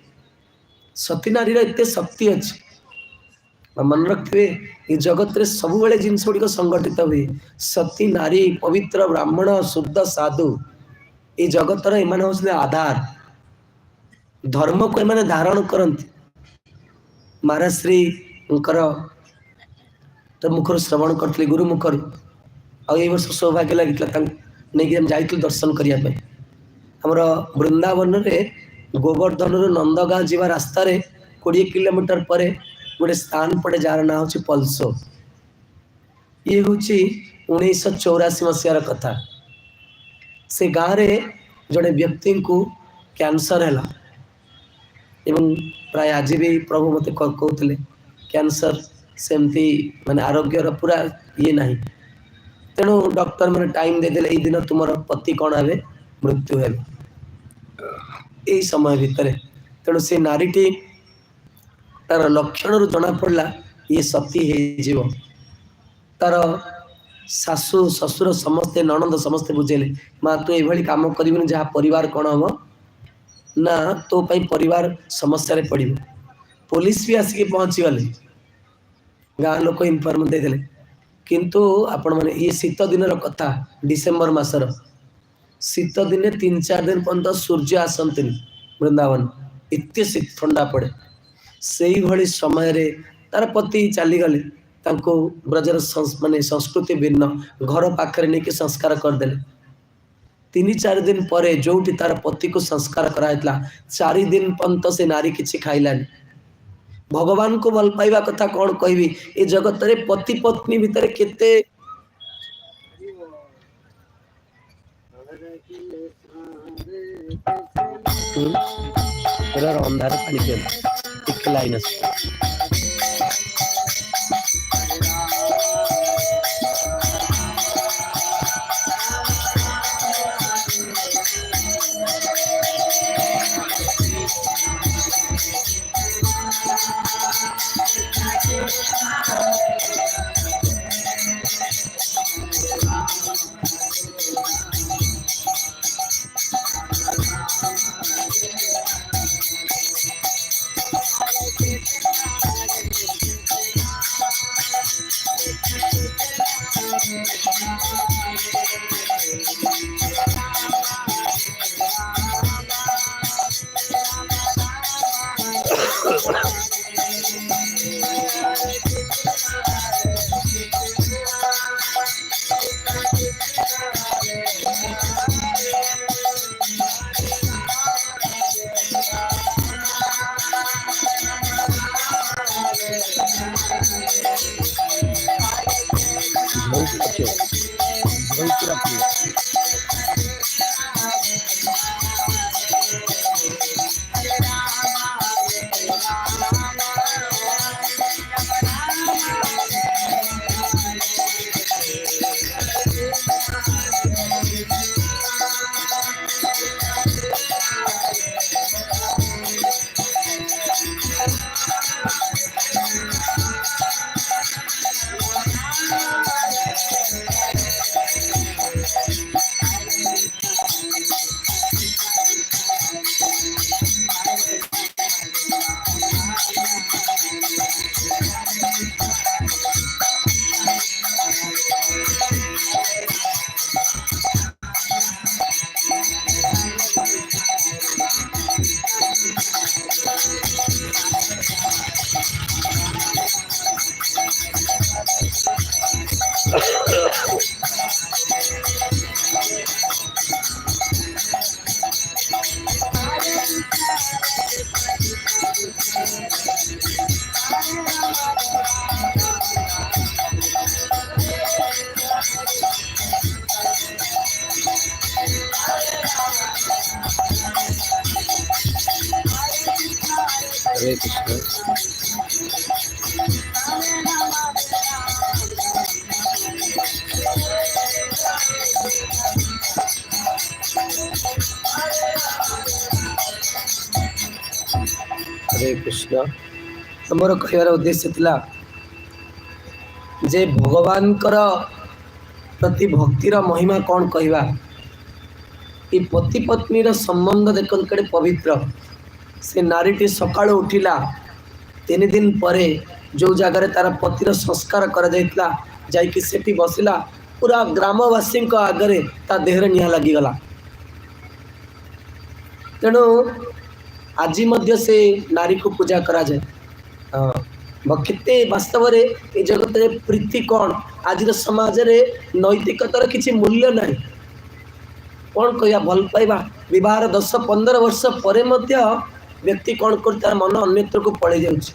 सती नारी एत शक्ति अच्छी मन रखिए ये जगत रे सब बेले जिनस गुड़िक संगठित हुए सती नारी पवित्र ब्राह्मण शुद्ध साधु ये जगतर एम आधार धर्म को एम धारण करती महाराश्री तो मुखर श्रवण करते गुरु मुखर वर्ष सौभाग्य लगी नहीं जाइए दर्शन करने आमर वृंदावन में गोवर्धन नंदगाँव जी रास्त 20 किलोमीटर पर गोटे स्थान पड़े जार ना हूँ पल्सो ये हूँ 1984 मसीहार कथा से गाँव में जड़े व्यक्ति को कैंसर है एवं प्राय आज भी प्रभु मत कहते कैंसर सेमती माने आरोग्यर पूरा ये ना तेणु डॉक्टर मैंने टाइम देदेले ये दिन तुम पति कौन हे मृत्यु है यही समय भितर तेणु से नारीटी तार लक्षण रू जना पड़ा ये सती हो तार शाशु ससुर समस्ते ननंद समस्ते बुझेले माँ तू ये कम कर जहाँ परिवार कौन हम ना तो परिवार समस्या रे पड़ो पुलिस भी आसिक पहुँची गले गाँ लोक इनफर्म देदेले किंतु आपण मैंने ये शीत दिन कथा डिसेम्बर मासर शीत दिने 3-4 दिन पर्यंत सूर्य आसती वृंदावन एत ठंडा पड़े से भली समय रे तार पति चलीगले ब्रजर माने संस्कृति भिन्न घर पाखे नहीं संस्कार करदे 3-4 दिन पर जो तार पति को संस्कार कराइला 4 दिन पर्यंत से नारी किसी खाइलानी भगवान को भल पाइबा कथा कौन कहबी ए जगत रे पति पत्नी भितर केते अंधार पानी के लाइन बहुत अच्छे हरे कृष्ण। हरे कृष्ण। मोर कहबार उद्देश्य थिला जे भगवान प्रति भक्तिर महिमा कौन कहवा। ये पति पत्नी संबंध देख के पवित्र। से नारीटी सकाळु उठिला 3 दिन परे जो जगार तार पतिर संस्कार करा जाइकी सेठी बसिला पूरा ग्रामवासी आगे ता देहरे निआं लगिगला। तेणु आज मध्य से नारी को पूजा करा जाए। केते वास्तव रे ए जगत रे प्रीति कौन आज समाज रे नैतिकतार किसी मूल्य नहीं। कौन कहया भल पाइबा विवाह 10-15 वर्ष परे मध्य व्यक्ति कौन कर तार मन अन्यत्र को पड़े जाउछि।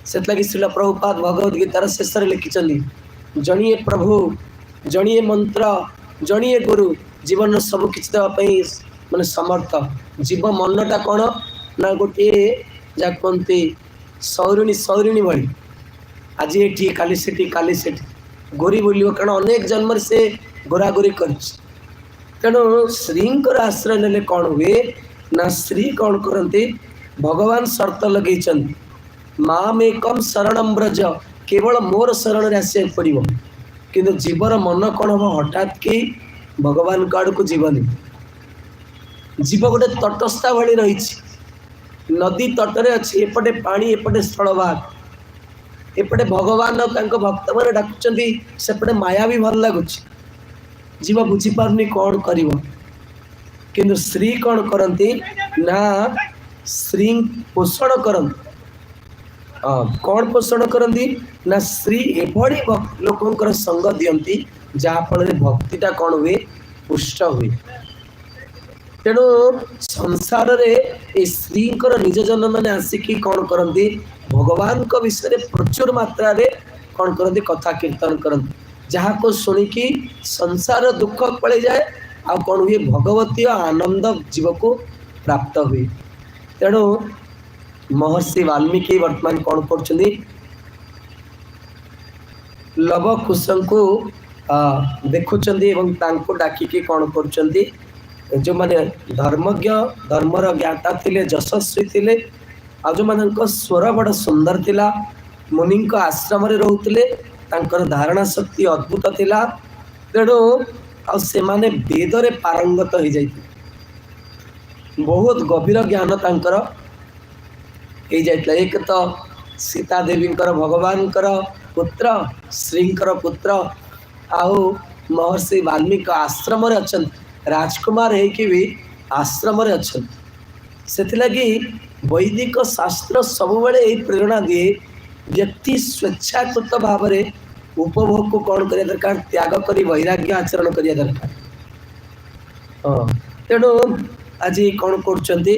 सेतलागी श्रील प्रभुपाद भगवद गीतार शेष रे लिखिचंदी जणिए प्रभु जणिए मंत्र जणिए गुरु जीवन सब किछि देवा पई माने समर्थ। जीव मनटा कौन ना गोटे जा कहते सौरिणी भली आज ये काली सेठी गोरी बोलियो कारण अनेक जन्म से गोरा गोरी कर। तेणु श्री आश्रय ने कौन हुए ना श्री कौन करते भगवान शर्त लगे माम एकम शरणम ब्रज केवल मोर शरण रे आसे पड़ो किंतु जीवर मन कौन हम हठात कि भगवान आड़ को जीवनी। जीव गोटे तटस्था भली रही नदी तटरे अच्छी एपटे पानी एपटे स्थलभाग एपटे भगवान भक्त मैंने डाकुचंती सेपटे माया भी भल लगुच। जीव बुझीपारनी कौन कर किंतु श्री कौन करती ना श्री पोषण करती। कौन पोषण करती ना श्री एभली लोकंकर संग दियंती जहाँफल भक्तिटा कौन हुए पुष्ट हुए। तेणु संसार रे श्रींकर निज जन मैंने आसिकी कौन करती भगवान को विषय प्रचुर मात्रा रे कौन करती कथा कीर्तन करती जहाँ को शुणिकी संसार दुख पड़े जाए आ कौन हुए भगवती आनंद जीव को प्राप्त हुए। तेणु महर्षि वाल्मीकि वर्तमान कौन कर लव कुश को देखुं डाकिकी कौन कर जो माने धर्मज्ञ धर्मर ज्ञाता थिले यशस्वी थिले आ जो मानक स्वर बड़ सुंदर थिला मुनि आश्रम रे रहउतले तांकर धारणा शक्ति अद्भुत थिला। तेणु आ से माने वेद रे पारंगत हो जाई बहुत गभीर ज्ञान तांकर हो जाइतला। एक तो सीता देवी भगवान पुत्र श्रींकर पुत्र आउ महर्षि वाल्मीकि आश्रम रे अछन राजकुमार है कि भी आश्रम रे अछन। सेथिलागी वैदिक शास्त्र सबुबले यही प्रेरणा दिए व्यक्ति स्वेच्छाकृत भाव में उपभोग को कौन करिया दरकार त्याग करी वैराग्य आचरण करिया दरकार। तेणु आज कौन करछंती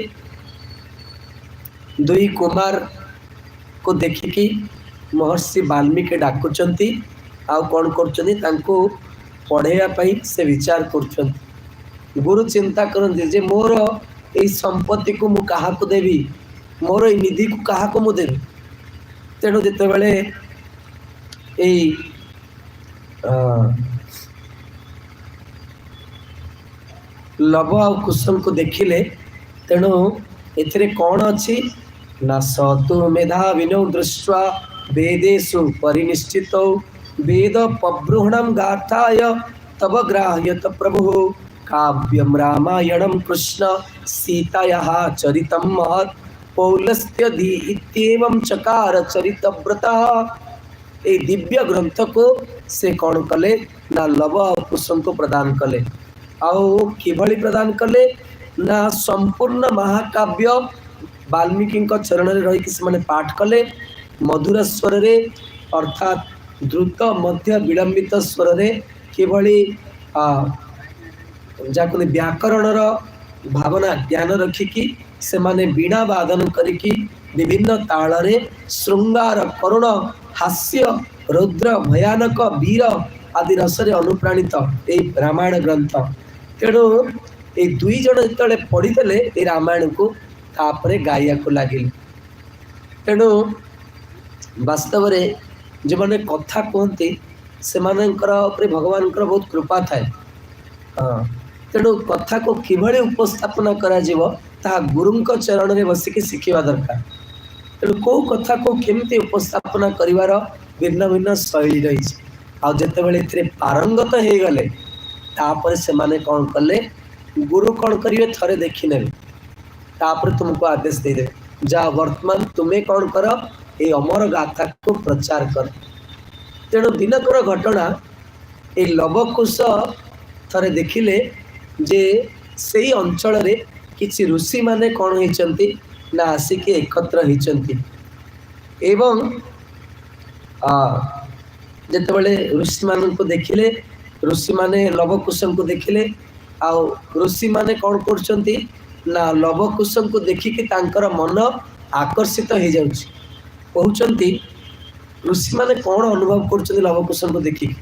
दुई कुमार को देखिकी महर्षि वाल्मीकि डाकुचंती आ कौन करछंती तांको पढ़ेया पई से विचार करछंती। गुरु चिंता करते जे मोर यही संपत्ति को मु कहा को देवी मोर यही निधि को कहा को मु देवी। तेणु जिते बड़े यही लव आ कुसुम को देखिले तेणु एथिरे कौन अच्छी ना सतु मेधा विनौ दृष्ट्वा वेदेषु परिनिष्ठितौ वेद पब्रूहणं गाथाय तव ग्राह्यत प्रभु काव्यम रामायणम कृष्ण सीतायाः चरितं महत् पौलस्त्यधि इत्येवं चकार चरितव्रता। ए दिव्य ग्रंथ को से कौन कले ना लव और कुसुम को प्रदान कले आओ किभली प्रदान कले ना संपूर्ण महाकाव्य वाल्मीकि चरण में रही से पाठ कले मधुर स्वर रे अर्थात द्रुत मध्य विलंबित स्वर रे किभली जाको व्याकरणर भावना ज्ञान रखिकी से माने बीणा वादन करिकी विभिन्न ताଳରେ श्रृंगार करुण हास्य रुद्र भयानक वीर आदि रसरे अनुप्राणित ए रामायण ग्रंथ। तेणु ये दुई जन जो पढ़ी ये रामायण को तापरे गाइया को लगिले तेणु वास्तव में जो मैंने कथा कहती से भगवान बहुत कृपा थाए। हाँ, तेणु कथा को किभଳି उपस्थापन करा जीवो ता गुरुंक चरण में बसिकी शिखिबा दरकार। तेणु को कथा को केमती उपस्थापन करिवार भिन्न भिन्न शैली रही। आ जितेबाला पारंगत हो गले तापर से माने कौन कले गुरु कौन करिवे थरे देखी ने तापर तुमको आदेश दे दे जा वर्तमान तुम्हें कौन कर ये अमर गाथा को प्रचार कर। तेणु दिनकर घटना ये लवकुश थरे देखिले जे सेई अंचल रे किछि ऋषि माने कौन होइचंती ना आसिके एकत्र होइचंती एवं जेतेबेले ऋषि मान को देखिले ऋषि माने लवकुश को देखिले आ ऋषि माने कौन करचंती ना लवकुश को देखिकी तांकर मन आकर्षित हो जाउछि। कहउचंती ऋषि माने कौन अनुभव करचंती लवकुश को देखिकी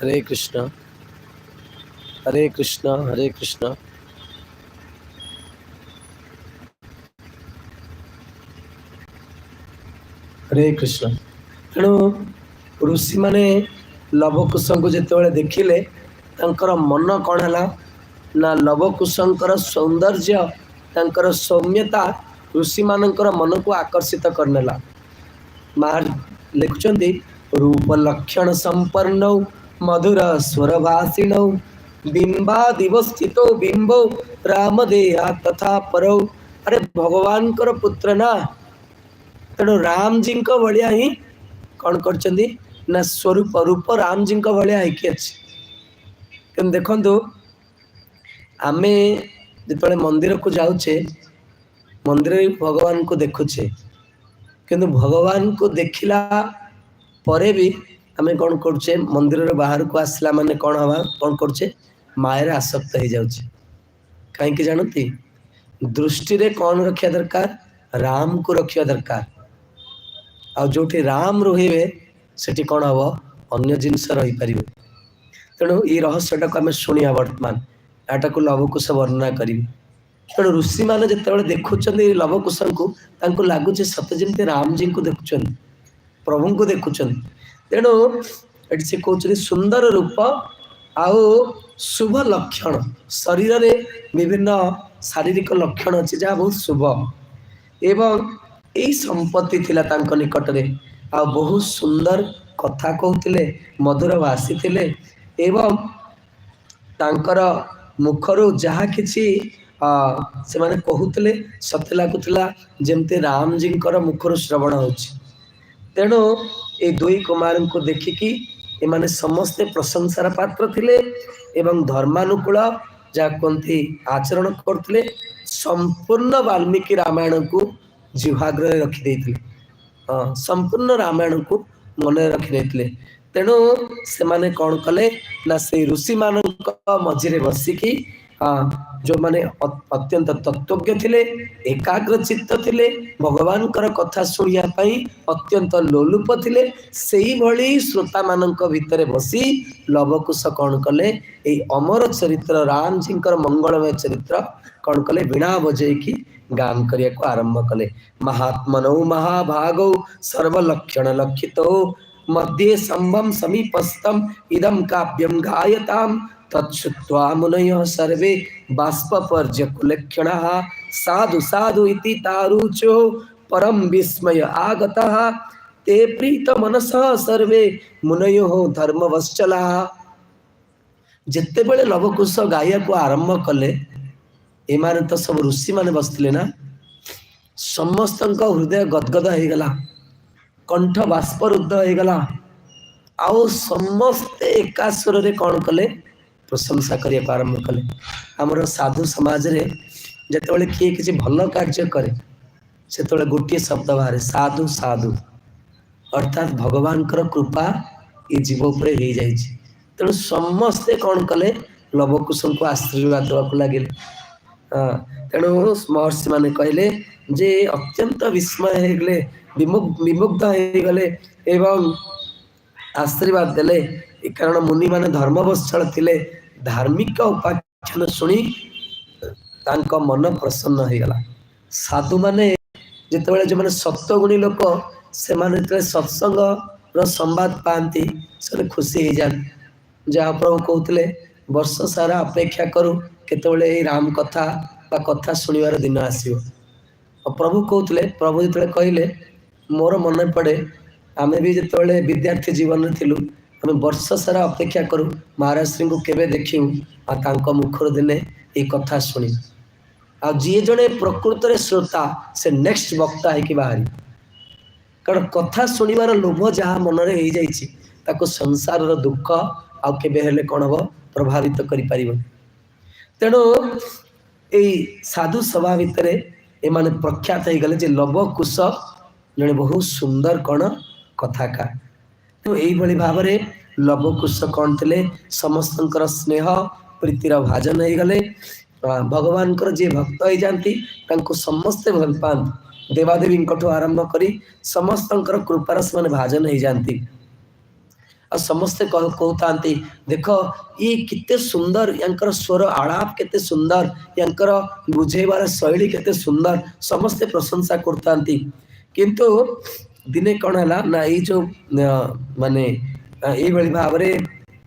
हरे कृष्ण हरे कृष्ण हरे कृष्ण। हरे कृष्ण। तेणु ऋषि माने लवकुश को जितेबाला देखिले तांकर मन कौन है ना लवकुशंकर सौंदर्य तांकर सौम्यता ऋषि मानकर मन को आकर्षित करनेला। मार लिखुचंती रूप लक्षण संपन्न मधुर स्वर भाषिण बिंबादिवस्थितो बिंबो रामदेहा तथा परौ। अरे भगवान कर पुत्र ना तेणु राम जी भाया ही कौन करचंदी ना स्वरूप रूप राम जी भाया ही अच्छे। देखु आमे जिते मंदिर को जाऊे मंदिर भगवान को देखुचे किंतु भगवान को देखला परे भी आमे कौन करछे मंदिर बाहर को आसला माने कौन हवा कौन करछे मायर आसक्त हो जाउछे। कहीं जानती दृष्टि रे कौन रखिया दरकार राम को रखिया दरकार। आ जोठी राम रहिबे सेठी कौन हबो अन्य जिनस रही पारिबे। तेणु ये रहस्यटा को आम शुणिया वर्तमान याटा को लवकुश वर्णना करी। तेणु ऋषि मैंने जिते देखुं लवकुश को लगुच सत जमी राम जी को देखुं प्रभु को देखुं। तेणु ये से कहते सुंदर रूप आउ शुभ लक्षण शरीर रे विभिन्न शारीरिक लक्षण अच्छे जहाँ बहुत शुभ एवं यही संपत्ति थिला तांको निकट रे आ बहुत सुंदर कथा कहते मधुर भाषी थिले एवं तांकर मुखरू जहाँ किसी से माने कहते सत लगुला जमती राम जी मुखर श्रवण होछि। तेणु ये दुई कुमार को देखिकी एमाने समस्ते प्रशंसार पात्र थिले एवं धर्मानुकूल जहाँ कहते आचरण करते संपूर्ण वाल्मीकि रामायण को जिह्वाग्र रखिदे संपूर्ण रामायण को मन रखिदे। तेणु से माने कौन कले ना से ऋषि मान मझे बसिकी जो माने अत्यंत तत्वज्ञ थिले एकाग्र चित्त थिले भगवान कर कथा शुणिया पई अत्यंत लोलुप थिले सेही भली श्रोता मानक भितरे बसी लवकुश कौन कले ए अमर चरित्र राम जी मंगलमय चरित्र कौन कले वीणा बजेकी गान करिया को आरंभ कले। महात्मनौ महाभागौ सर्वलक्षण लक्षितो मध्ये संभम समीपस्थम इदम काव्यम गायताम तच्छ्रुत्वा मुनयः सर्वे बाष्पर्जकुलक्षणाः साधु साधु इति तारुचो परम विस्मय आगतः ते प्रीत मनसः सर्वे मुनयो धर्मवश्चलाः। जेते बेले लवकुश गाया को आरंभ कले एमाने तो सब ऋषि माने बसथिले ना समस्तଙ୍କ हृदय गदगद ହେଇଗଲା कंठ बाष्परुद्ध ହେଇଗଲା ଆଉ ସମସ୍ତେ एका स्वରରେ कौन कले प्रशंसा करने आरंभ कले आमर साधु समाज रे जेतेबेले किए किसी भल कार्य करे सेतेबेले गोटे शब्द बाहर साधु साधु अर्थात भगवान कृपा ये जीव उपर हो जाइए तेणु समस्ते कौन कले लवकुश को आशीर्वाद देवाक लगे तेणु महर्षि माने कहले जे अत्यंत विस्मय हो गले विमुग्ध हो गले एवं आशीर्वाद देले कारण मुनि माने धर्मवत्सल थिले धार्मिक उपाख्यान शुणी तांको मन प्रसन्न हो गला साधु माने जितेबाला जो मैंने सप्तगुणी लोक से सत्संग संवाद पाती से खुशी हो जाए जहाँ प्रभु कहते वर्ष सारा अपेक्षा करूँ केतबेले राम कथा बा कथा शुणिबार दिन आसो प्रभु कहते प्रभु जो कहले मोर मन पड़े आमे भी जितेबाला विद्यार्थी जीवन थिलु आमे वर्ष सारा अपेक्षा करूँ महाराज श्री को केवे देखिऊ आ मुखर दिने ये कथा शुणी आ जी जड़े प्रकृत रे श्रोता से नेक्स्ट वक्ता है कि बाहरी कारण कथा शुणिबार लोभ जहाँ मन रे हो जाइछि ताको संसार रो दुख आ केबे हेले कोन हो प्रभावित करि परिबो तेणु एई साधु सभा भितरे एमाने प्रख्यात हो गले जे लवकुश जड़े बहुत सुंदर कौन कथाकार तो यही भाव में लवकुश कौन थे समस्तंकर स्नेह प्रीतिर भाजन हो गले भगवान जी भक्त हो जाती समस्ते भल पाती देवादेवी आरंभ कर समस्तंकर कृपार से भाजन हो जाती आ समस्ते कहता देख ये किते सुंदर यांकर स्वर आलाप केते सुंदर यांकर बुझेबार शैली केते सुंदर समस्ते प्रशंसा करता किंतु दिने कौन है ना ये जो माने ये भाव में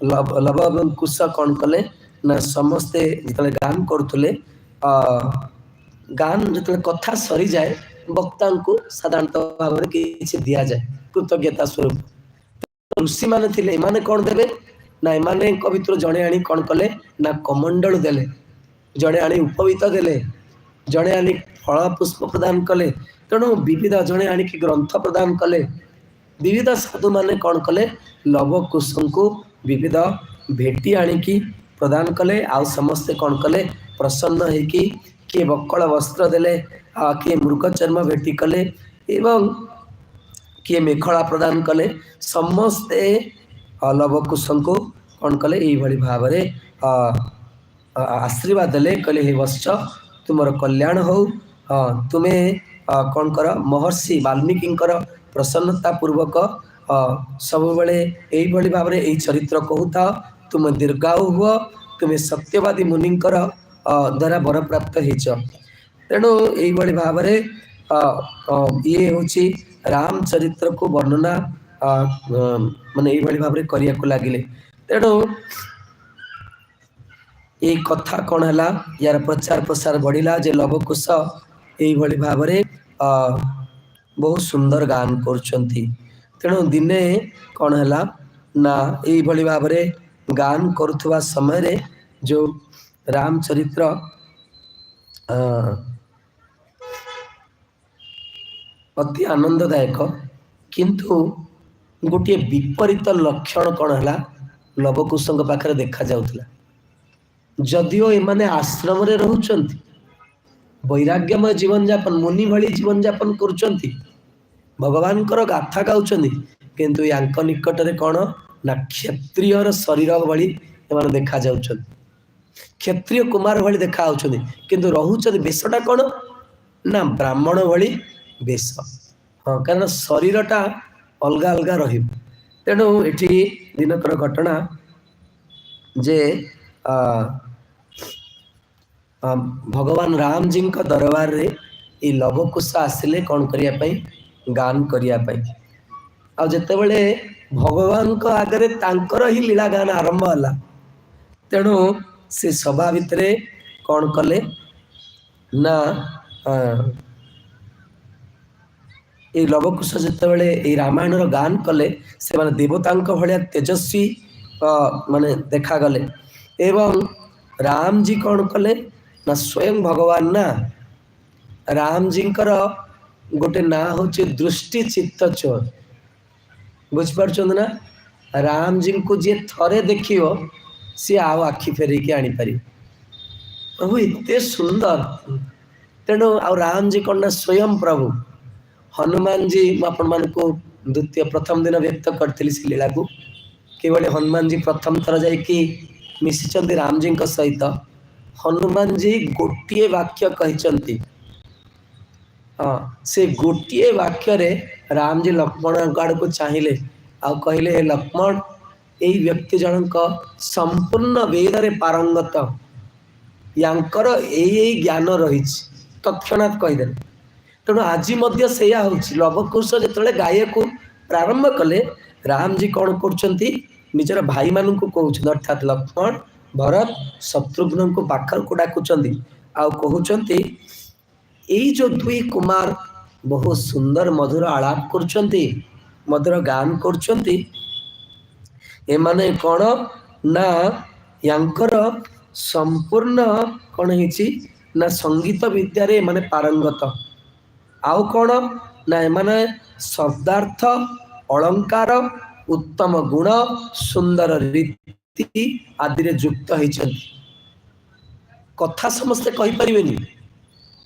लवकुश कौन कले ना समस्ते जिते गान करुले गान जो कथा सरी जाए वक्ता को साधारणतः भाव में किसी दि जाए कृतज्ञता स्वरूप ऋषि माने थिले एमाने कौन देवे ना एमाने भितर जड़े आनी कौन कले ना कमंडल देले जड़े आनी उपवीत देले जड़े आनी फल पुष्प प्रदान कले तेणु विविध जड़े आणिक ग्रंथ प्रदान कले विविध साधु माने कौन कले लवकुश को विविध भेटी आणिकी प्रदान कले आ समस्ते कौन कले प्रसन्न है कि किए बक्कल वस्त्र देले किए मृग चर्म भेटी कले एवं किए मेखला प्रदान कले समस्ते लवकुश को कौन कले यही भाव में आशीर्वाद देले कहले हे वत्स तुमर कल्याण हो तुम्हें कौन कर महर्षि वाल्मीकि प्रसन्नता पूर्वक सब बेले यही भाव में यही चरित्र कहूता तुम दीर्घायु हुआ तुम्हें सत्यवादी मुनि द्वारा वर प्राप्त हो तेणु यही भाव में ये हूँ राम चरित्र को वर्णना माने यही भाव में करने को लगिले तेणु ये कथा कौन है यार प्रचार प्रसार बढ़ला जे लवकुश यही भाव में बहुत सुंदर गान करुँच तेणु दिने कौन है ना यही भाव में गान करुवा समय रे जो रामचरित्र अति आनंददायक किंतु गोटे विपरीत लक्षण कौन है लवकुश पाखे देखा जाउथला जदिओ एमाने आश्रम रे रहउचंती वैराग्यमय जीवन जापन मुनि भली जीवन जापन करुचंती भगवान गाथा गाउचंती किंतु यांक निकट रे कौन ना क्षत्रियर शरीर भली एमाने देखा जाउचंती क्षत्रिय कुमार भली देखा आउचंती किंतु रहउचंती बेशटा कौन ना ब्राह्मण भली बेश हाँ कारण शरीरटा अलग अलग रही तेणु एठी दिनकर घटना जे भगवान राम जी का दरबार रे ये लवकुश आसिले कौन करने गान करने आते भगवान को आगे तांकर ही लीला गान आरंभ है तेणु से सभा भितर कौन कले ना ये लवकुश जिते रामायण गान कले से माने देवता भाया तेजस्वी माने देखा गले एवं राम जी कौन कले ना स्वयं भगवान ना राम जी गोटे ना हूँ दृष्टि चित्त चोर बुझिपार ना राम जी को जी थरे देख सी आउ आखि फेरिकी आनीपर प्रभु एते सुंदर तेणु आ राम जी कौन ना स्वयं प्रभु हनुमान जी को द्वितीय प्रथम दिन व्यक्त करी लीला को किभली हनुमान जी प्रथम थर जाकि मिशिंट राम जी सहित हनुमान जी गोटे वाक्य कहते हाँ से गोटे वाक्य रे राम जी लक्ष्मण आड़ को चाहिए आ कहले हे लक्ष्मण यही व्यक्ति जनक संपूर्ण वेद रे पारंगत यांकर यही ज्ञान रही तत्क्षणात कहीदे तेणु आज से लवकुश जो गाय को प्रारंभ कले राम जी कौन कर निजर भाई मान को कहते अर्थात लक्ष्मण भरत शत्रुघ्न को पाखर को डाकुंट कहते यही जो दुई कुमार बहुत सुंदर मधुर आलाप कर मधुर गान कर एमाने कौन ना यांकर संपूर्ण कौन है ना संगीत विद्या माने पारंगत आउ कौन ना एमाने शब्दार्थ अलंकार उत्तम गुण सुंदर रीति आदि युक्त होती कथा समस्ते कही परिवेनी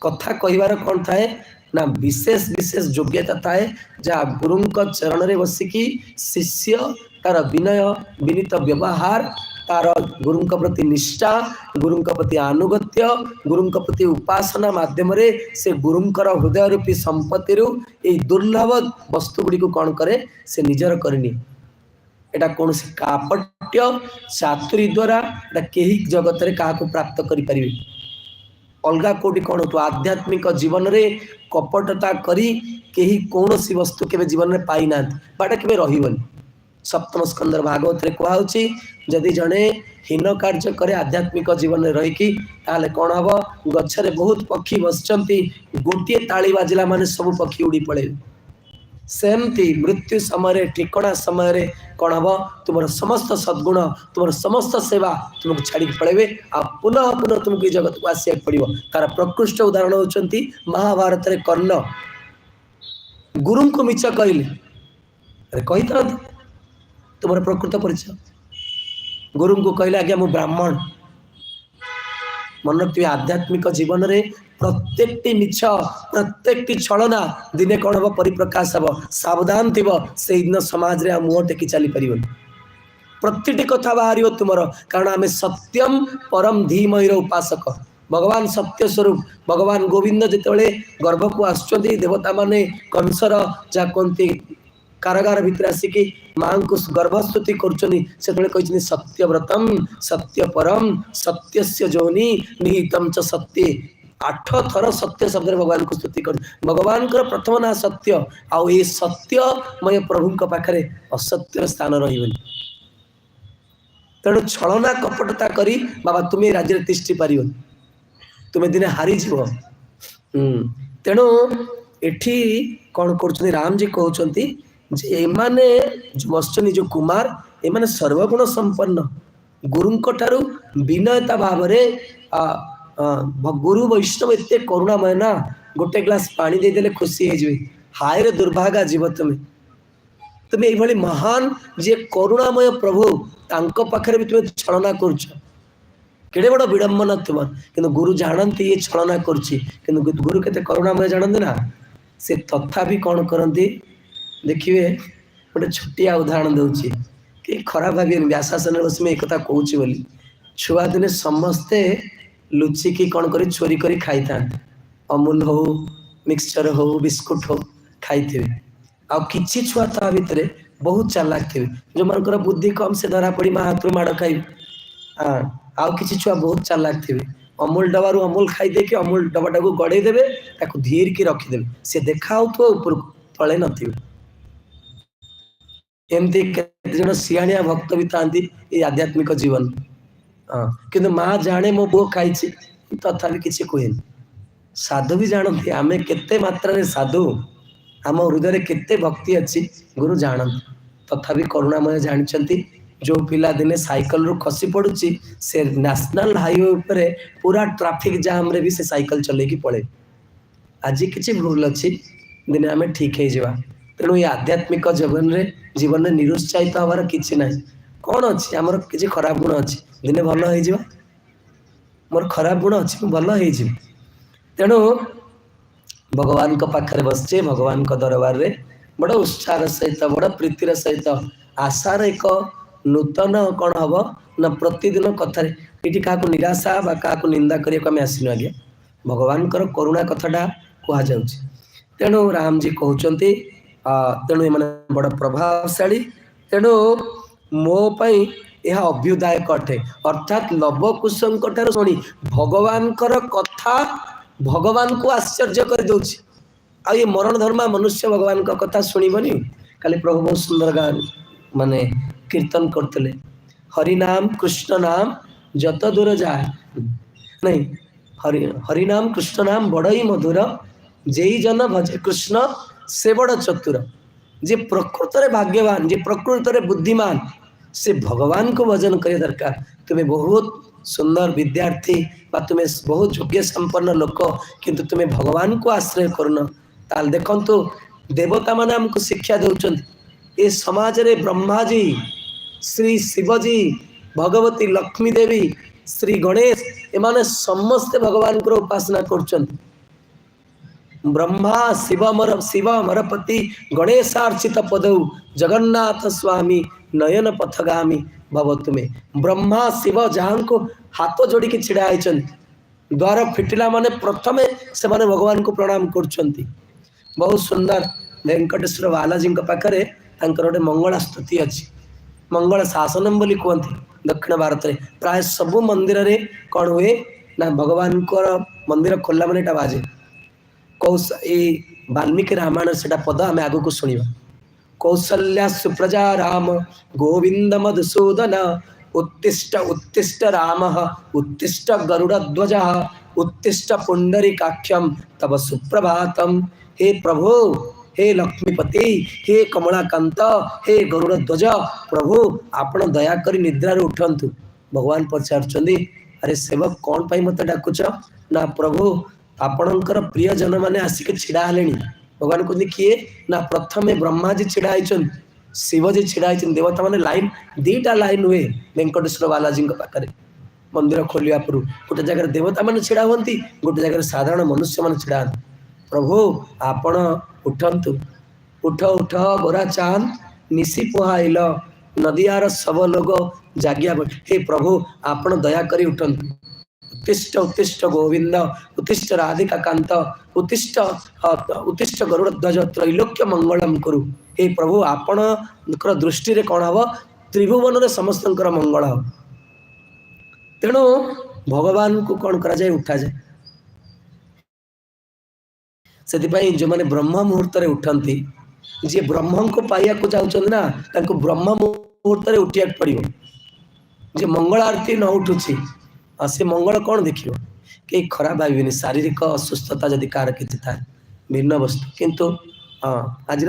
कथा कहबार कौन थाए ना विशेष विशेष योग्यता थाए जहाँ गुरु चरण रे बसिकी शिष्य तार विनय विनीत व्यवहार तार गुरु प्रति निष्ठा गुरु प्रति आनुगत्य गुरु प्रति उपासना माध्यम से गुरुंकर हृदय रूपी संपत्ति यही दुर्लभ वस्तु गुड़ी को कौन करे से निजर करनी एटा कौन से कापट्य चातुरी द्वारा एटा केही जगत रे काहा को प्राप्त करि परिबे अलगा कोटी कौन हो आध्यात्मिक जीवन रे कपटता करी केही कौन सी वस्तु के जीवन में पाई ना बाटा के रही सप्तम स्कंदर भागवत रे कहउची जदि जने हीन कार्य करे आध्यात्मिक जीवन में रहीकि ताले कौन हम गच्छरे बहुत पक्षी बसचंती गोटे ताली बाजिला माने सब पक्षी उड़ी पड़े सेमती मृत्यु समय ठिकणा समय कौन हम तुम समस्त सद्गुण तुम समस्त सेवा तुमको छाड़ी पड़े आ पुनः पुनः तुमको जगत को आसिया पड़ो तार प्रकृष्ट उदाहरण होती महाभारत रे कर्ण गुरु को मिछ कहले अरे कही था तुम प्रकृत परिचय गुरु को कहले आज्ञा मु ब्राह्मण मन रखिए आध्यात्मिक जीवन रे प्रत्येक मिछ प्रत्येक छलना दिने कौन हम परिप्रकाश हम सावधान थी से दिन समाज रे मुह टेकी चली पार प्रति कथा बाहर तुम कारण आम सत्यम परम धीमहिर उपासक भगवान सत्य स्वरूप भगवान गोविंद जिते गर्भ को आसुँच देवता माने कंसर जहाँ कहते कारागार भीतर आसिकी माँ को गर्भस्तुति कर सत्यव्रतम सत्य परम सत्य जोनि निहितम च सत्य 8 थर सत्य शब्द भगवान को स्तुति कर भगवान का प्रथम ना सत्य आउ ये सत्यमय प्रभु पाखे असत्य स्थान रही तेणु छलना कपटता करी बाबा तुम्हें राज्य में तिष्ठि पार तुम्हें दिने हारीज तेणु एठी कौन कर राम जी कहते एमाने जो बसचनी जो कुमार एमाने सर्वगुण संपन्न गुरुंक ठारू विनयता भाव गुरु वैष्णव एते करुणामय ना गोटे ग्लास पानी दे देले खुशी हो जाए हाय रे दुर्भागा जीव तुम्हें ये महान जे करुणामय प्रभु तांको पाखरे भी तुम्हें छलना करुछ केड़े बड़ विडंबना तुम कि गुरु जानती ये छलना करुच्ची गुरु केते करुणामय जानते ना से तथापि कौन करती देखिए गोटे छोटिया उदाहरण दूची कि खराब भाव व्यासासन बस में एक कहूँ बोली छुआ दिने समस्ते लुचिकी कौन कर चोरी कर खाई था अमूल हो मिक्सचर हो बिस्कुट हो खाई थे आउ किछि छुआ ता भितर बहुत चालाक थे जो मनकर बुद्धि कम से धरा पड़ी माँ हाथ माड़ खाई हाँ आउ किछि छुआ बहुत चालाक थे अमूल डबारू अमूल खाई देके अमूल डबाटा को गड़े देवे ताको धीर की रखीदेवे से देखा हो ऊपर तले नथिबे एमती केते जण सियाणिया भक्त भी था ये आध्यात्मिक जीवन हाँ किंतु माँ जाने मो पुओ खाई तथापि किसी कहेनि साधु भी जानते आमे केते मात्रा रे साधु आम हृदय केते भक्ति अच्छी गुरु जानते तथापि करुणामय जानते जो पिला दिने साइकल रु खसी पड़ुची से नेशनल हाईवे उपरे पूरा ट्रैफिक जाम रे भी से साइकल चले की पड़े आज किसी भूल अच्छी दिने आम ठीक हो तेणु ये आध्यात्मिक जीवन में निरुत्साहित हमार किसी ना कौन अच्छी आमर किसी खराब गुण अच्छी दिने भल हो मोर खराब गुण अच्छी भल हो तेणु भगवान पाखे बसचे भगवान दरबार रे बड़ उत्साह सहित बड़ प्रीतिर सहित आशार एक नूतन कौन हम ना प्रतिदिन कथार ये क्या निराशा बा क्या निंदा करने आसनु आज्ञा भगवान करुणा कथाटा कहुँ तेणु राम जी कहते तेणु ये बड़ प्रभावशाली तेणु मोपाई यह अभ्युदायक अटे अर्थात लवकुश शुणी भगवान कथा भगवान को आश्चर्य कर दौर आ ये मरण धर्मा मनुष्य भगवान का कथा शुणबनी काली प्रभु बहुत सुंदर गान माने कीर्तन करते हरिनाम कृष्ण नाम जत दूर जाए नहीं हरिनाम कृष्ण नाम बड़ ही मधुर जेई जन भजे कृष्ण से बड़ चतुर जे प्रकृत रे भाग्यवान जे प्रकृत रे बुद्धिमान से भगवान को भजन करे दरकार तुम्हें बहुत सुंदर विद्यार्थी बा तुम्हें बहुत योग्य संपन्न लोक किंतु तुम्हें भगवान को आश्रय करना ताल देखंतु देवता माने हमको शिक्षा दउछन ए समाज रे ब्रह्मा जी श्री शिवजी भगवती लक्ष्मी देवी श्री गणेश एमाने समस्त भगवान को उपासना करछन ब्रह्मा शिव मरपति गणेशार्चित पदौ जगन्नाथ स्वामी नयन पथगामी भवतु में ब्रह्मा शिव जहाँ को हाथ जोड़ी के छिड़ा द्वार फिटिला माने प्रथमे से माने भगवान को प्रणाम करछंती बहुत सुंदर वेंकटेश्वर बालाजी पाखे गोटे मंगला स्तुति अच्छी मंगल शासनम बोली कहते दक्षिण भारत में प्राय सबु मंदिर रे कौन हुए ना भगवान को मंदिर खोलला माने बाजे वाल्मीकि रामायण से पद आम आग को शुणा कौसल्या सुप्रजा राम गोविंद मधुसूदन उत्तिष्ठ उत्तिष्ठ राम उत्तिष्ठ गरुड़ध्वज उत्तिष्ठ पुंडरीकाक्षम तब सुप्रभातम हे प्रभु हे लक्ष्मीपति हे कमलाकांत हे गरुड़ध्वज प्रभु आपण दया करी निद्रा उठंतु भगवान पचारुचंदी अरे सेवक कौन पाई मत डाकुच ना प्रभु आपणकर प्रिय जन मैंने आसिक छिड़ा हेले भगवान कहते किए ना प्रथमे ब्रह्मा जी छिड़ा शिवजी छिड़ा देवता मैंने लाइन दीटा लाइन हुए वेंकटेश्वर बालाजी पाखे मंदिर खोलिया पर गोटे जगह देवता मैंने छिड़ा हमें गोटे जगह साधारण मनुष्य मैंने छिड़ा प्रभु आपण उठंतु उठ उठ गोरा चांद निशी पुहाइल नदियार सब लोग जागिया हे प्रभु आपण दया करी उठंतु उत्तिष्ठ उत्तिष्ठ गोविंद उत्तिष्ठ राधिका कांत उत्तिष्ठ उत्तिष्ठ गरुड़ध्वज त्रैलोक्य मंगलम करू हे प्रभु आपण दृष्टि रे कौन हम त्रिभुवन रे समस्त मंगल हम तेणु भगवान को कौन करा जाए उठा जाए से जो मैंने ब्रह्म मुहूर्त रे उठंती जी ब्रह्म को पाइया को जाउछन ना ताको ब्रह्म मुहूर्त रे उठिया पड़िबो जे मंगल आरती न उठुची से मंगल कौन देखियो कि खराब भाविनी शारीरिक असुस्थता जदि कार किछि था भिन्न वस्तु किंतु हाँ आज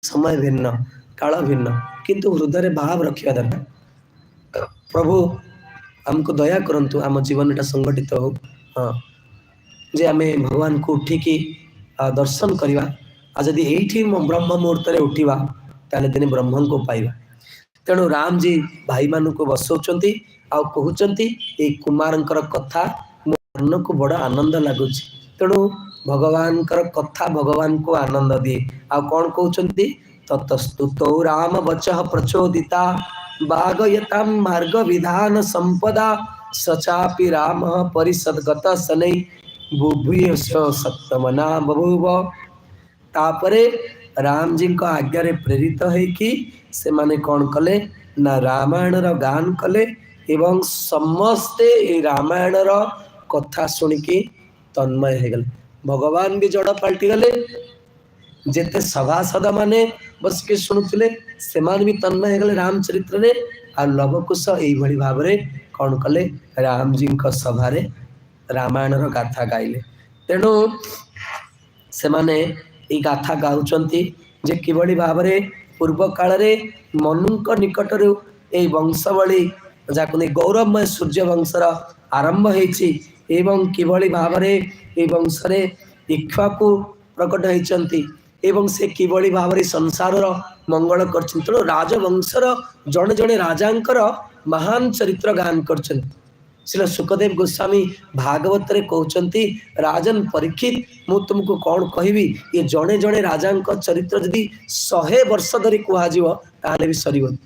समय भिन्न काल भिन्न किंतु हृदय भाव रखा दरकार प्रभु हमको दया करंतु आम जीवन टा संगठित हो हाँ जे आम भगवान को उठिकी दर्शन करवा जदि यही ब्रह्म मुहूर्त रे उठिवा ताले दिन ब्रह्म को पाइबा तेणु राम जी भाई मान को बसौचंती आ कहउचंती ए कुमारंकर कथा मन को बड़ा आनंद लगुच तेणु भगवान कथा भगवान को आनंद दिए आ कौन कहउचंती ततस्तुतौ राम वचः प्रचोदिता बागयताम मार्ग विधान संपदा सचापि राम परिषदगत शनै बुभुय सप्तमना बभूव तापरे राम जी को आज्ञा रे प्रेरित है कि से माने कौन कले ना रामायण रो गान कले एवं समस्ते रामायण रो कथा सुनिकी तन्मय हो गले भगवान भी जड़ पलटि गले जेते सभासद माने बस के शुणुले से भी तन्मय हो गले रामचरित्र रे आ लवकुश यही भली भाव रे कौन कले राम जी को सभा रे रामायण रो गाथा गाइले तेणु से माने ई गाथा गाउचंती जे किभली भाव रे पूर्व काल रे मनुक निकट रे এই ବଂଶବଳୀ ଯାହାକୁ ନେଇ ଗୌରବମୟ ସୂର୍ଯ୍ୟ ବଂଶର ଆରମ୍ଭ ହେଇଛି ଏବଂ କିଭଳି ଭାବରେ এই ବଂଶରେ ଇକ୍ଷ୍ୱାକୁ ପ୍ରକଟ ହେଇଛନ୍ତି ଏବଂ ସେ କିଭଳି ଭାବରେ ସଂସାରର ମଙ୍ଗଳ କରିଛନ୍ତି। ତେଣୁ ରାଜବଂଶର ଜଣେ ଜଣେ ରାଜାଙ୍କର ମହାନ ଚରିତ୍ର ଗାନ କରିଛନ୍ତି। ଶ୍ରୀ ସୁଖଦେବ ଗୋସ୍ୱାମୀ ଭାଗବତରେ କହୁଛନ୍ତି ରାଜନ ପରୀକ୍ଷିତ ମୁଁ ତୁମକୁ କ'ଣ କହିବି, ଏ ଜଣେ ଜଣେ ରାଜାଙ୍କ ଚରିତ୍ର ଯଦି 100 ବର୍ଷ ଧରି କୁହାଯିବ ତାହେଲେ ବି ସରିବନି।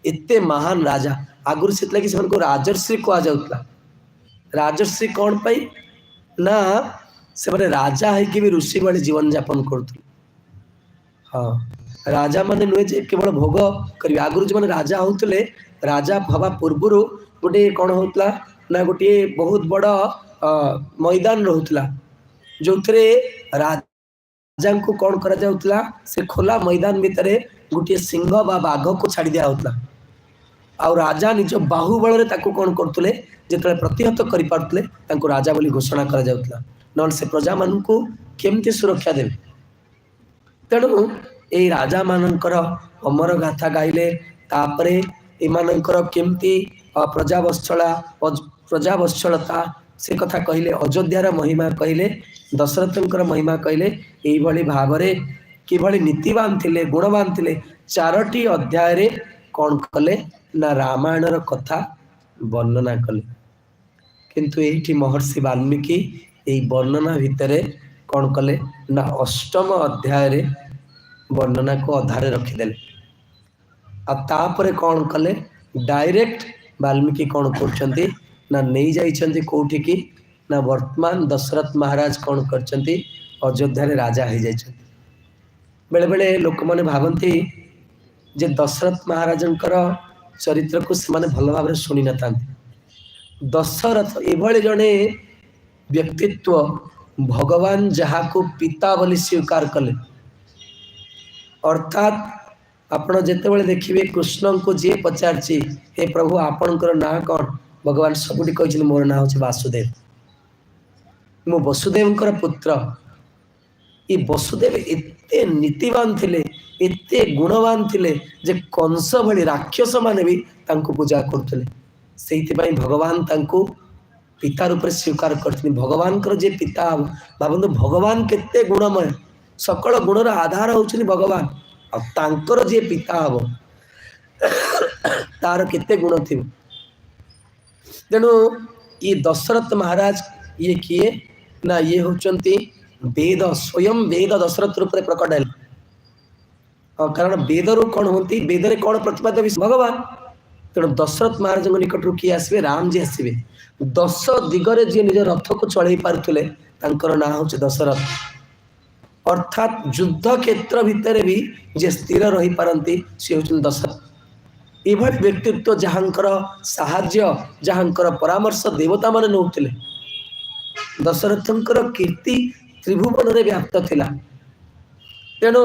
ଏତେ ମହାନ ରାଜା। ଆଗରୁ ସେଥିଲାଗି ସେମାନଙ୍କୁ ରାଜର୍ଷି କୁହାଯାଉଥିଲା। ରାଜର୍ଷି କ'ଣ ପାଇଁ ନା ସେମାନେ ରାଜା ହେଇକି ବି ଋଷି ଭଳି ଜୀବନ ଯାପନ କରୁଥିଲେ। ହଁ, ରାଜା ମାନେ ନୁହେଁ ଯେ କେବଳ ଭୋଗ କରିବେ। ଆଗରୁ ଯେଉଁମାନେ ରାଜା ହଉଥିଲେ, ରାଜା ହବା ପୂର୍ବରୁ ଗୋଟିଏ କ'ଣ ହଉଥିଲା ନା ଗୋଟିଏ ବହୁତ ବଡ଼ ମଇଦାନ ରହୁଥିଲା, ଯେଉଁଥିରେ ରାଜାଙ୍କୁ କ'ଣ କରାଯାଉଥିଲା, ସେ ଖୋଲା ମଇଦାନ ଭିତରେ ଗୋଟିଏ ସିଂହ ବା ବାଘକୁ ଛାଡ଼ି ଦିଆହେଉଥିଲା। ଆଉ ରାଜା ନିଜ ବାହୁବଳରେ ତାକୁ କ'ଣ କରୁଥିଲେ, ଯେତେବେଳେ ପ୍ରତିହତ କରିପାରୁଥିଲେ ତାଙ୍କୁ ରାଜା ବୋଲି ଘୋଷଣା କରାଯାଉଥିଲା। ନହେଲେ ସେ ପ୍ରଜାମାନଙ୍କୁ କେମିତି ସୁରକ୍ଷା ଦେବେ। ତେଣୁ ଏଇ ରାଜାମାନଙ୍କର ଅମର ଗାଥା ଗାଇଲେ, ତାପରେ ଏମାନଙ୍କର କେମିତି ପ୍ରଜାବତ୍ସଳତା ସେ କଥା କହିଲେ, ଅଯୋଧ୍ୟାର ମହିମା କହିଲେ, ଦଶରଥଙ୍କର ମହିମା କହିଲେ। ଏଇଭଳି ଭାବରେ କିଭଳି ନୀତିବାନ ଥିଲେ, ଗୁଣବାନ ଥିଲେ, 4ଟି ଅଧ୍ୟାୟରେ କ'ଣ କଲେ ନା ରାମାୟଣର କଥା ବର୍ଣ୍ଣନା କଲେ। କିନ୍ତୁ ଏଇଠି ମହର୍ଷି ବାଲ୍ମୀକି ଏଇ ବର୍ଣ୍ଣନା ଭିତରେ କ'ଣ କଲେ ନା 8ମ ଅଧ୍ୟାୟରେ ବର୍ଣ୍ଣନାକୁ ଅଧାରେ ରଖିଦେଲେ। ଆଉ ତାପରେ କ'ଣ କଲେ, ଡାଇରେକ୍ଟ ବାଲ୍ମୀକି କ'ଣ କରୁଛନ୍ତି ନା ନେଇଯାଇଛନ୍ତି କୋଉଠିକି ନା ବର୍ତ୍ତମାନ ଦଶରଥ ମହାରାଜ କ'ଣ କରିଛନ୍ତି, ଅଯୋଧ୍ୟାରେ ରାଜା ହେଇଯାଇଛନ୍ତି। ବେଳେବେଳେ ଲୋକମାନେ ଭାବନ୍ତି ଯେ ଦଶରଥ ମହାରାଜଙ୍କର ଚରିତ୍ରକୁ ସେମାନେ ଭଲ ଭାବରେ ଶୁଣି ନଥାନ୍ତି। ଦଶରଥ ଏଭଳି ଜଣେ ବ୍ୟକ୍ତିତ୍ୱ, ଭଗବାନ ଯାହାକୁ ପିତା ବୋଲି ସ୍ୱୀକାର କଲେ। ଅର୍ଥାତ୍ ଆପଣ ଯେତେବେଳେ ଦେଖିବେ କୃଷ୍ଣଙ୍କୁ ଯିଏ ପଚାରିଛି ହେ ପ୍ରଭୁ ଆପଣଙ୍କର ନାଁ କ'ଣ, ଭଗବାନ ସବୁଠି କହିଛନ୍ତି ମୋର ନାଁ ହେଉଛି ବାସୁଦେବ, ମୁଁ ବସୁଦେବଙ୍କର ପୁତ୍ର। ଏ ବସୁଦେବ ଏତେ ନୀତିବାନ ଥିଲେ, ଏତେ ଗୁଣବାନ ଥିଲେ ଯେ କଂସ ଭଳି ରାକ୍ଷସ ମାନେ ବି ତାଙ୍କୁ ପୂଜା କରୁଥିଲେ। ସେଇଥିପାଇଁ ଭଗବାନ ତାଙ୍କୁ ପିତା ରୂପରେ ସ୍ୱୀକାର କରିଛନ୍ତି। ଭଗବାନଙ୍କର ଯିଏ ପିତା ହେବ, ଭାବନ୍ତୁ ଭଗବାନ କେତେ ଗୁଣମୟ, ସକଳ ଗୁଣର ଆଧାର ହେଉଛନ୍ତି ଭଗବାନ। ଆଉ ତାଙ୍କର ଯିଏ ପିତା ହେବ ତାର କେତେ ଗୁଣ ଥିବ। ତେଣୁ ଇଏ ଦଶରଥ ମହାରାଜ ଇଏ କିଏ ନା ଇଏ ହେଉଛନ୍ତି ବେଦ, ସ୍ୱୟଂ ବେଦ ଦଶରଥ ରୂପରେ ପ୍ରକଟ ହେଲେ। କାରଣ ବେଦରୁ କ'ଣ ହୁଅନ୍ତି, ବେଦରେ କ'ଣ ପ୍ରତିପାଦ୍ୟ ଭଗବାନ। ତେଣୁ ଦଶରଥ ମହାରାଜଙ୍କ ନିକଟରୁ କିଏ ଆସିବେ, ରାମଜୀ ଆସିବେ। 10 ଦିଗରେ ଯିଏ ନିଜ ରଥକୁ ଚଳେଇ ପାରୁଥିଲେ ତାଙ୍କର ନାଁ ହେଉଛି ଦଶରଥ। ଅର୍ଥାତ୍ ଯୁଦ୍ଧ କ୍ଷେତ୍ର ଭିତରେ ବି ଯିଏ ସ୍ଥିର ରହିପାରନ୍ତି ସେ ହେଉଛନ୍ତି ଦଶରଥ। ଏଭଳି ବ୍ୟକ୍ତିତ୍ୱ ଯାହାଙ୍କର ସାହାଯ୍ୟ, ଯାହାଙ୍କର ପରାମର୍ଶ ଦେବତାମାନେ ନେଉଥିଲେ। ଦଶରଥଙ୍କର କୀର୍ତ୍ତି ତ୍ରିଭୁବନରେ ବ୍ୟାପ୍ତ ଥିଲା। ତେଣୁ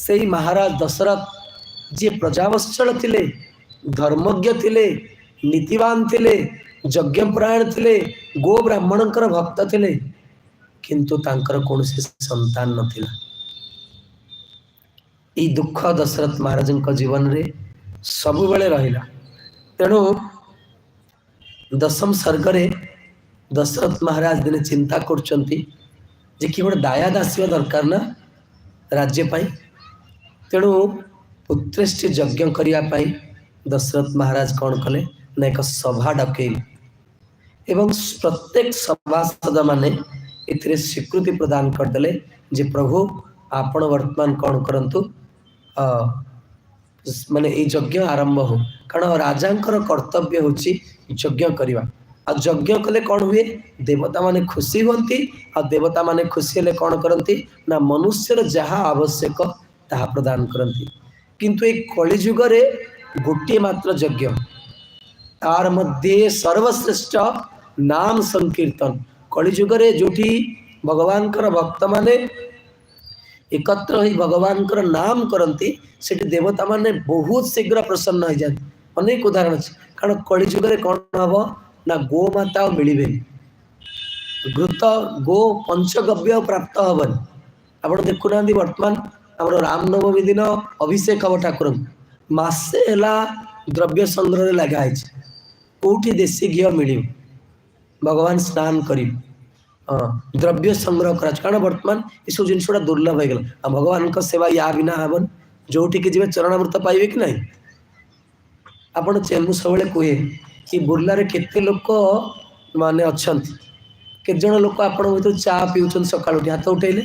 ସେଇ ମହାରାଜ ଦଶରଥ ଯିଏ ପ୍ରଜାବତ୍ସଳ ଥିଲେ, ଧର୍ମଜ୍ଞ ଥିଲେ, ନୀତିବାନ ଥିଲେ, ଯଜ୍ଞପରାୟଣ ଥିଲେ, ଗୋ ବ୍ରାହ୍ମଣଙ୍କର ଭକ୍ତ ଥିଲେ, କିନ୍ତୁ ତାଙ୍କର କୌଣସି ସନ୍ତାନ ନଥିଲା। ଏଇ ଦୁଃଖ ଦଶରଥ ମହାରାଜଙ୍କ ଜୀବନରେ ସବୁବେଳେ ରହିଲା। ତେଣୁ 10ମ ସର୍ଗରେ ଦଶରଥ ମହାରାଜ ଦିନେ ଚିନ୍ତା କରୁଛନ୍ତି ଯେ କି ଗୋଟେ ଦାୟାଦ ଆସିବା ଦରକାର ନା ରାଜ୍ୟ ପାଇଁ। ତେଣୁ ପୁତ୍ରେଷ୍ଟି ଯଜ୍ଞ କରିବା ପାଇଁ ଦଶରଥ ମହାରାଜ କ'ଣ କଲେ ନା ଏକ ସଭା ଡକେଇଲେ ଏବଂ ପ୍ରତ୍ୟେକ ସଭାସଦ ମାନେ ଏଥିରେ ସ୍ୱୀକୃତି ପ୍ରଦାନ କରିଦେଲେ ଯେ ପ୍ରଭୁ ଆପଣ ବର୍ତ୍ତମାନ କ'ଣ କରନ୍ତୁ, ମାନେ ଏଇ ଯଜ୍ଞ ଆରମ୍ଭ ହଉ। କାରଣ ରାଜାଙ୍କର କର୍ତ୍ତବ୍ୟ ହେଉଛି ଯଜ୍ଞ କରିବା। ଆଉ ଯଜ୍ଞ କଲେ କ'ଣ ହୁଏ, ଦେବତାମାନେ ଖୁସି ହୁଅନ୍ତି। ଆଉ ଦେବତାମାନେ ଖୁସି ହେଲେ କ'ଣ କରନ୍ତି ନା ମନୁଷ୍ୟର ଯାହା ଆବଶ୍ୟକ ତାହା ପ୍ରଦାନ କରନ୍ତି। କିନ୍ତୁ ଏଇ କଳିଯୁଗରେ ଗୋଟିଏ ମାତ୍ର ଯଜ୍ଞ, ତାର ମଧ୍ୟରେ ସର୍ବଶ୍ରେଷ୍ଠ ନାମ ସଂକୀର୍ତ୍ତନ। କଳିଯୁଗରେ ଯୋଉଠି ଭଗବାନଙ୍କର ଭକ୍ତମାନେ ଏକତ୍ର ହୋଇ ଭଗବାନଙ୍କର ନାମ କରନ୍ତି, ସେଠି ଦେବତାମାନେ ବହୁତ ଶୀଘ୍ର ପ୍ରସନ୍ନ ହୋଇଯାନ୍ତି। ଅନେକ ଉଦାହରଣ ଅଛି। କାରଣ କଳିଯୁଗରେ କ'ଣ ହବ ନା ଗୋମାତା ଆଉ ମିଳିବେନି, ଘୃତ ଗୋ ପଞ୍ଚଗବ୍ୟ ପ୍ରାପ୍ତ ହବନି। ଆପଣ ଦେଖୁନାହାନ୍ତି ବର୍ତ୍ତମାନ ଆମର ରାମନବମୀ ଦିନ ଅଭିଷେକ ହବ ଠାକୁରଙ୍କୁ, ମାସେ ହେଲା द्रव्य संग्रह लगाई कौटी देशी घी मिल भगवान स्नान कर द्रव्य संग्रह कर कारण बर्तमान ये सब जिन दुर्लभ हो गला भगवान का सेवा या बिना हबन जो जी चरणामृत पाइबे कि नहीं आपण सब कहे कि बुर्लारे केते लोक माने अच्छा केत जन लोक आपण चा पीउछन सकाळ उठी हाथ उठेले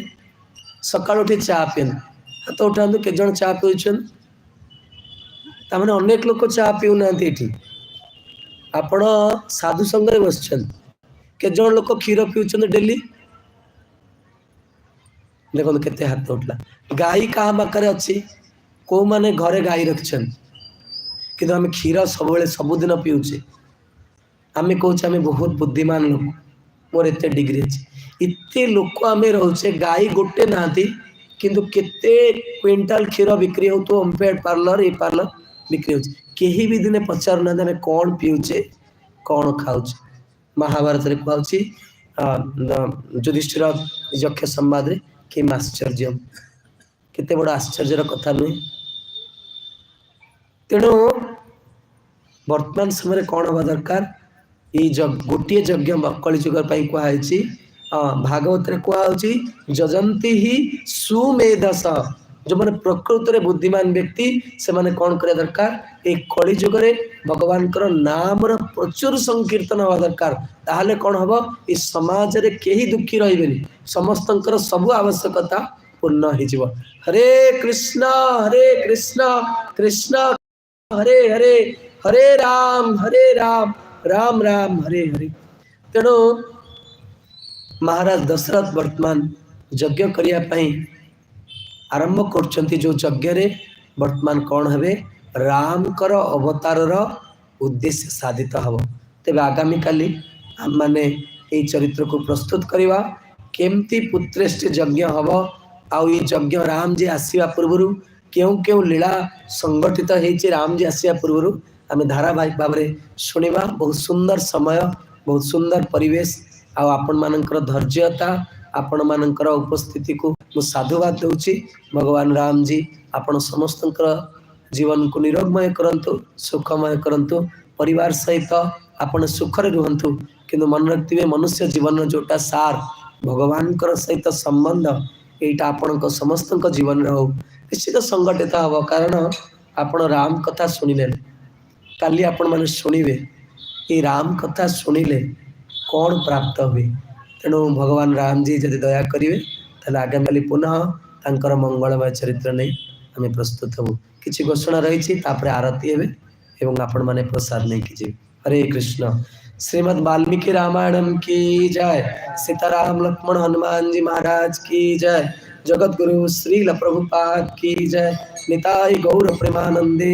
सकाळ उठी चा पीन हाथ उठाते केत जन चा पीउछन तामाने अनेक लोक चा पीउ ना एठी आपण साधु संग बसछन केत जन लोक क्षीर पीउछन डेली देखो केते हाथ उठला गाई का पाखरे अच्छी को माने घरे गाई रखछन किंतु आम क्षीर सब सबुदिन पीऊचे आम कहे आम बहुत बुद्धिमान लोक मोर एत डिग्री अच्छे इतने लोक आम रोचे गाई गोटे ना किंतु केते क्विंटाल क्षीर बिक्री हो तो ओमफेड पार्लर ये पार्लर बिक्री हो कहीं भी दिने पचार ना आम कौन पीऊचे कौन खाऊचे महाभारत रे कहउची युधिष्ठिर यक्ष संवाद रे कि आश्चर्य केते बड़ आश्चर्यर कथा नुहे तेणु वर्तमान समय कौन हवा दरकार ये गोटे यज्ञ कलिजुग कहुई भागवत कहुची जजंती ही सुमेधस जो मैंने प्रकृत में बुद्धिमान व्यक्ति से माने कौन करिया दरकार ये कलिजुग भगवान नाम प्रचुर संकीर्तन हवा दरकार ताहले कौन हम ये समाज रे केही दुखी रहिबेनी समस्तंकर सब आवश्यकता पूर्ण हो हरे कृष्ण कृष्ण हरे हरे हरे राम राम राम हरे हरे तेणु महाराज दशरथ वर्तमान यज्ञ करने आरंभ कर जो यज्ञ रे वर्तमान कौन हे राम कर अवतार उद्देश्य साधित हम तेज आगामी काली आम माने ये चरित्र को प्रस्तुत करवा केमती पुत्रेष्ट यज्ञ हम आउ ये यज्ञ राम जी आसवा पूर्व क्यों क्यों लीला संगठित होती राम जी आसवा पूर्व आम धारावाहिक भाव में शुणा बहुत सुंदर समय बहुत सुंदर परिवेश आपण मानकर धैर्यता आपण मानकर उपस्थिति को मु साधुवाद दूची भगवान राम जी आपण समस्त जीवन को निरोगमय करंतु सुखमय करंतु परिवार सहित आपण सुखरे रुहंतु किंतु मन रखिए मनुष्य जीवन जोटा सार भगवान सहित संबंध यहीटा आपण समस्त जीवन हो निश्चित संगठित हम कारण आपण राम कथा शुणिले काली आपण माने शुणिबे ये राम कथा शुणिले कौन प्राप्त हुए तेणु भगवान राम जी जदि दया करेंगे ताले आगामी पुनः तांकर मंगलमय चरित्र नहीं आम प्रस्तुत हूँ किसी घोषणा रही आरती हे एवं आपण माने प्रसाद नहीं कीजिए हरे कृष्ण श्रीमद् वाल्मीकि रामायणम की जय सीताराम लक्ष्मण हनुमान जी महाराज की जय जगत गुरु श्रील प्रभुपाद की जय निताई गौर प्रेमानंदे।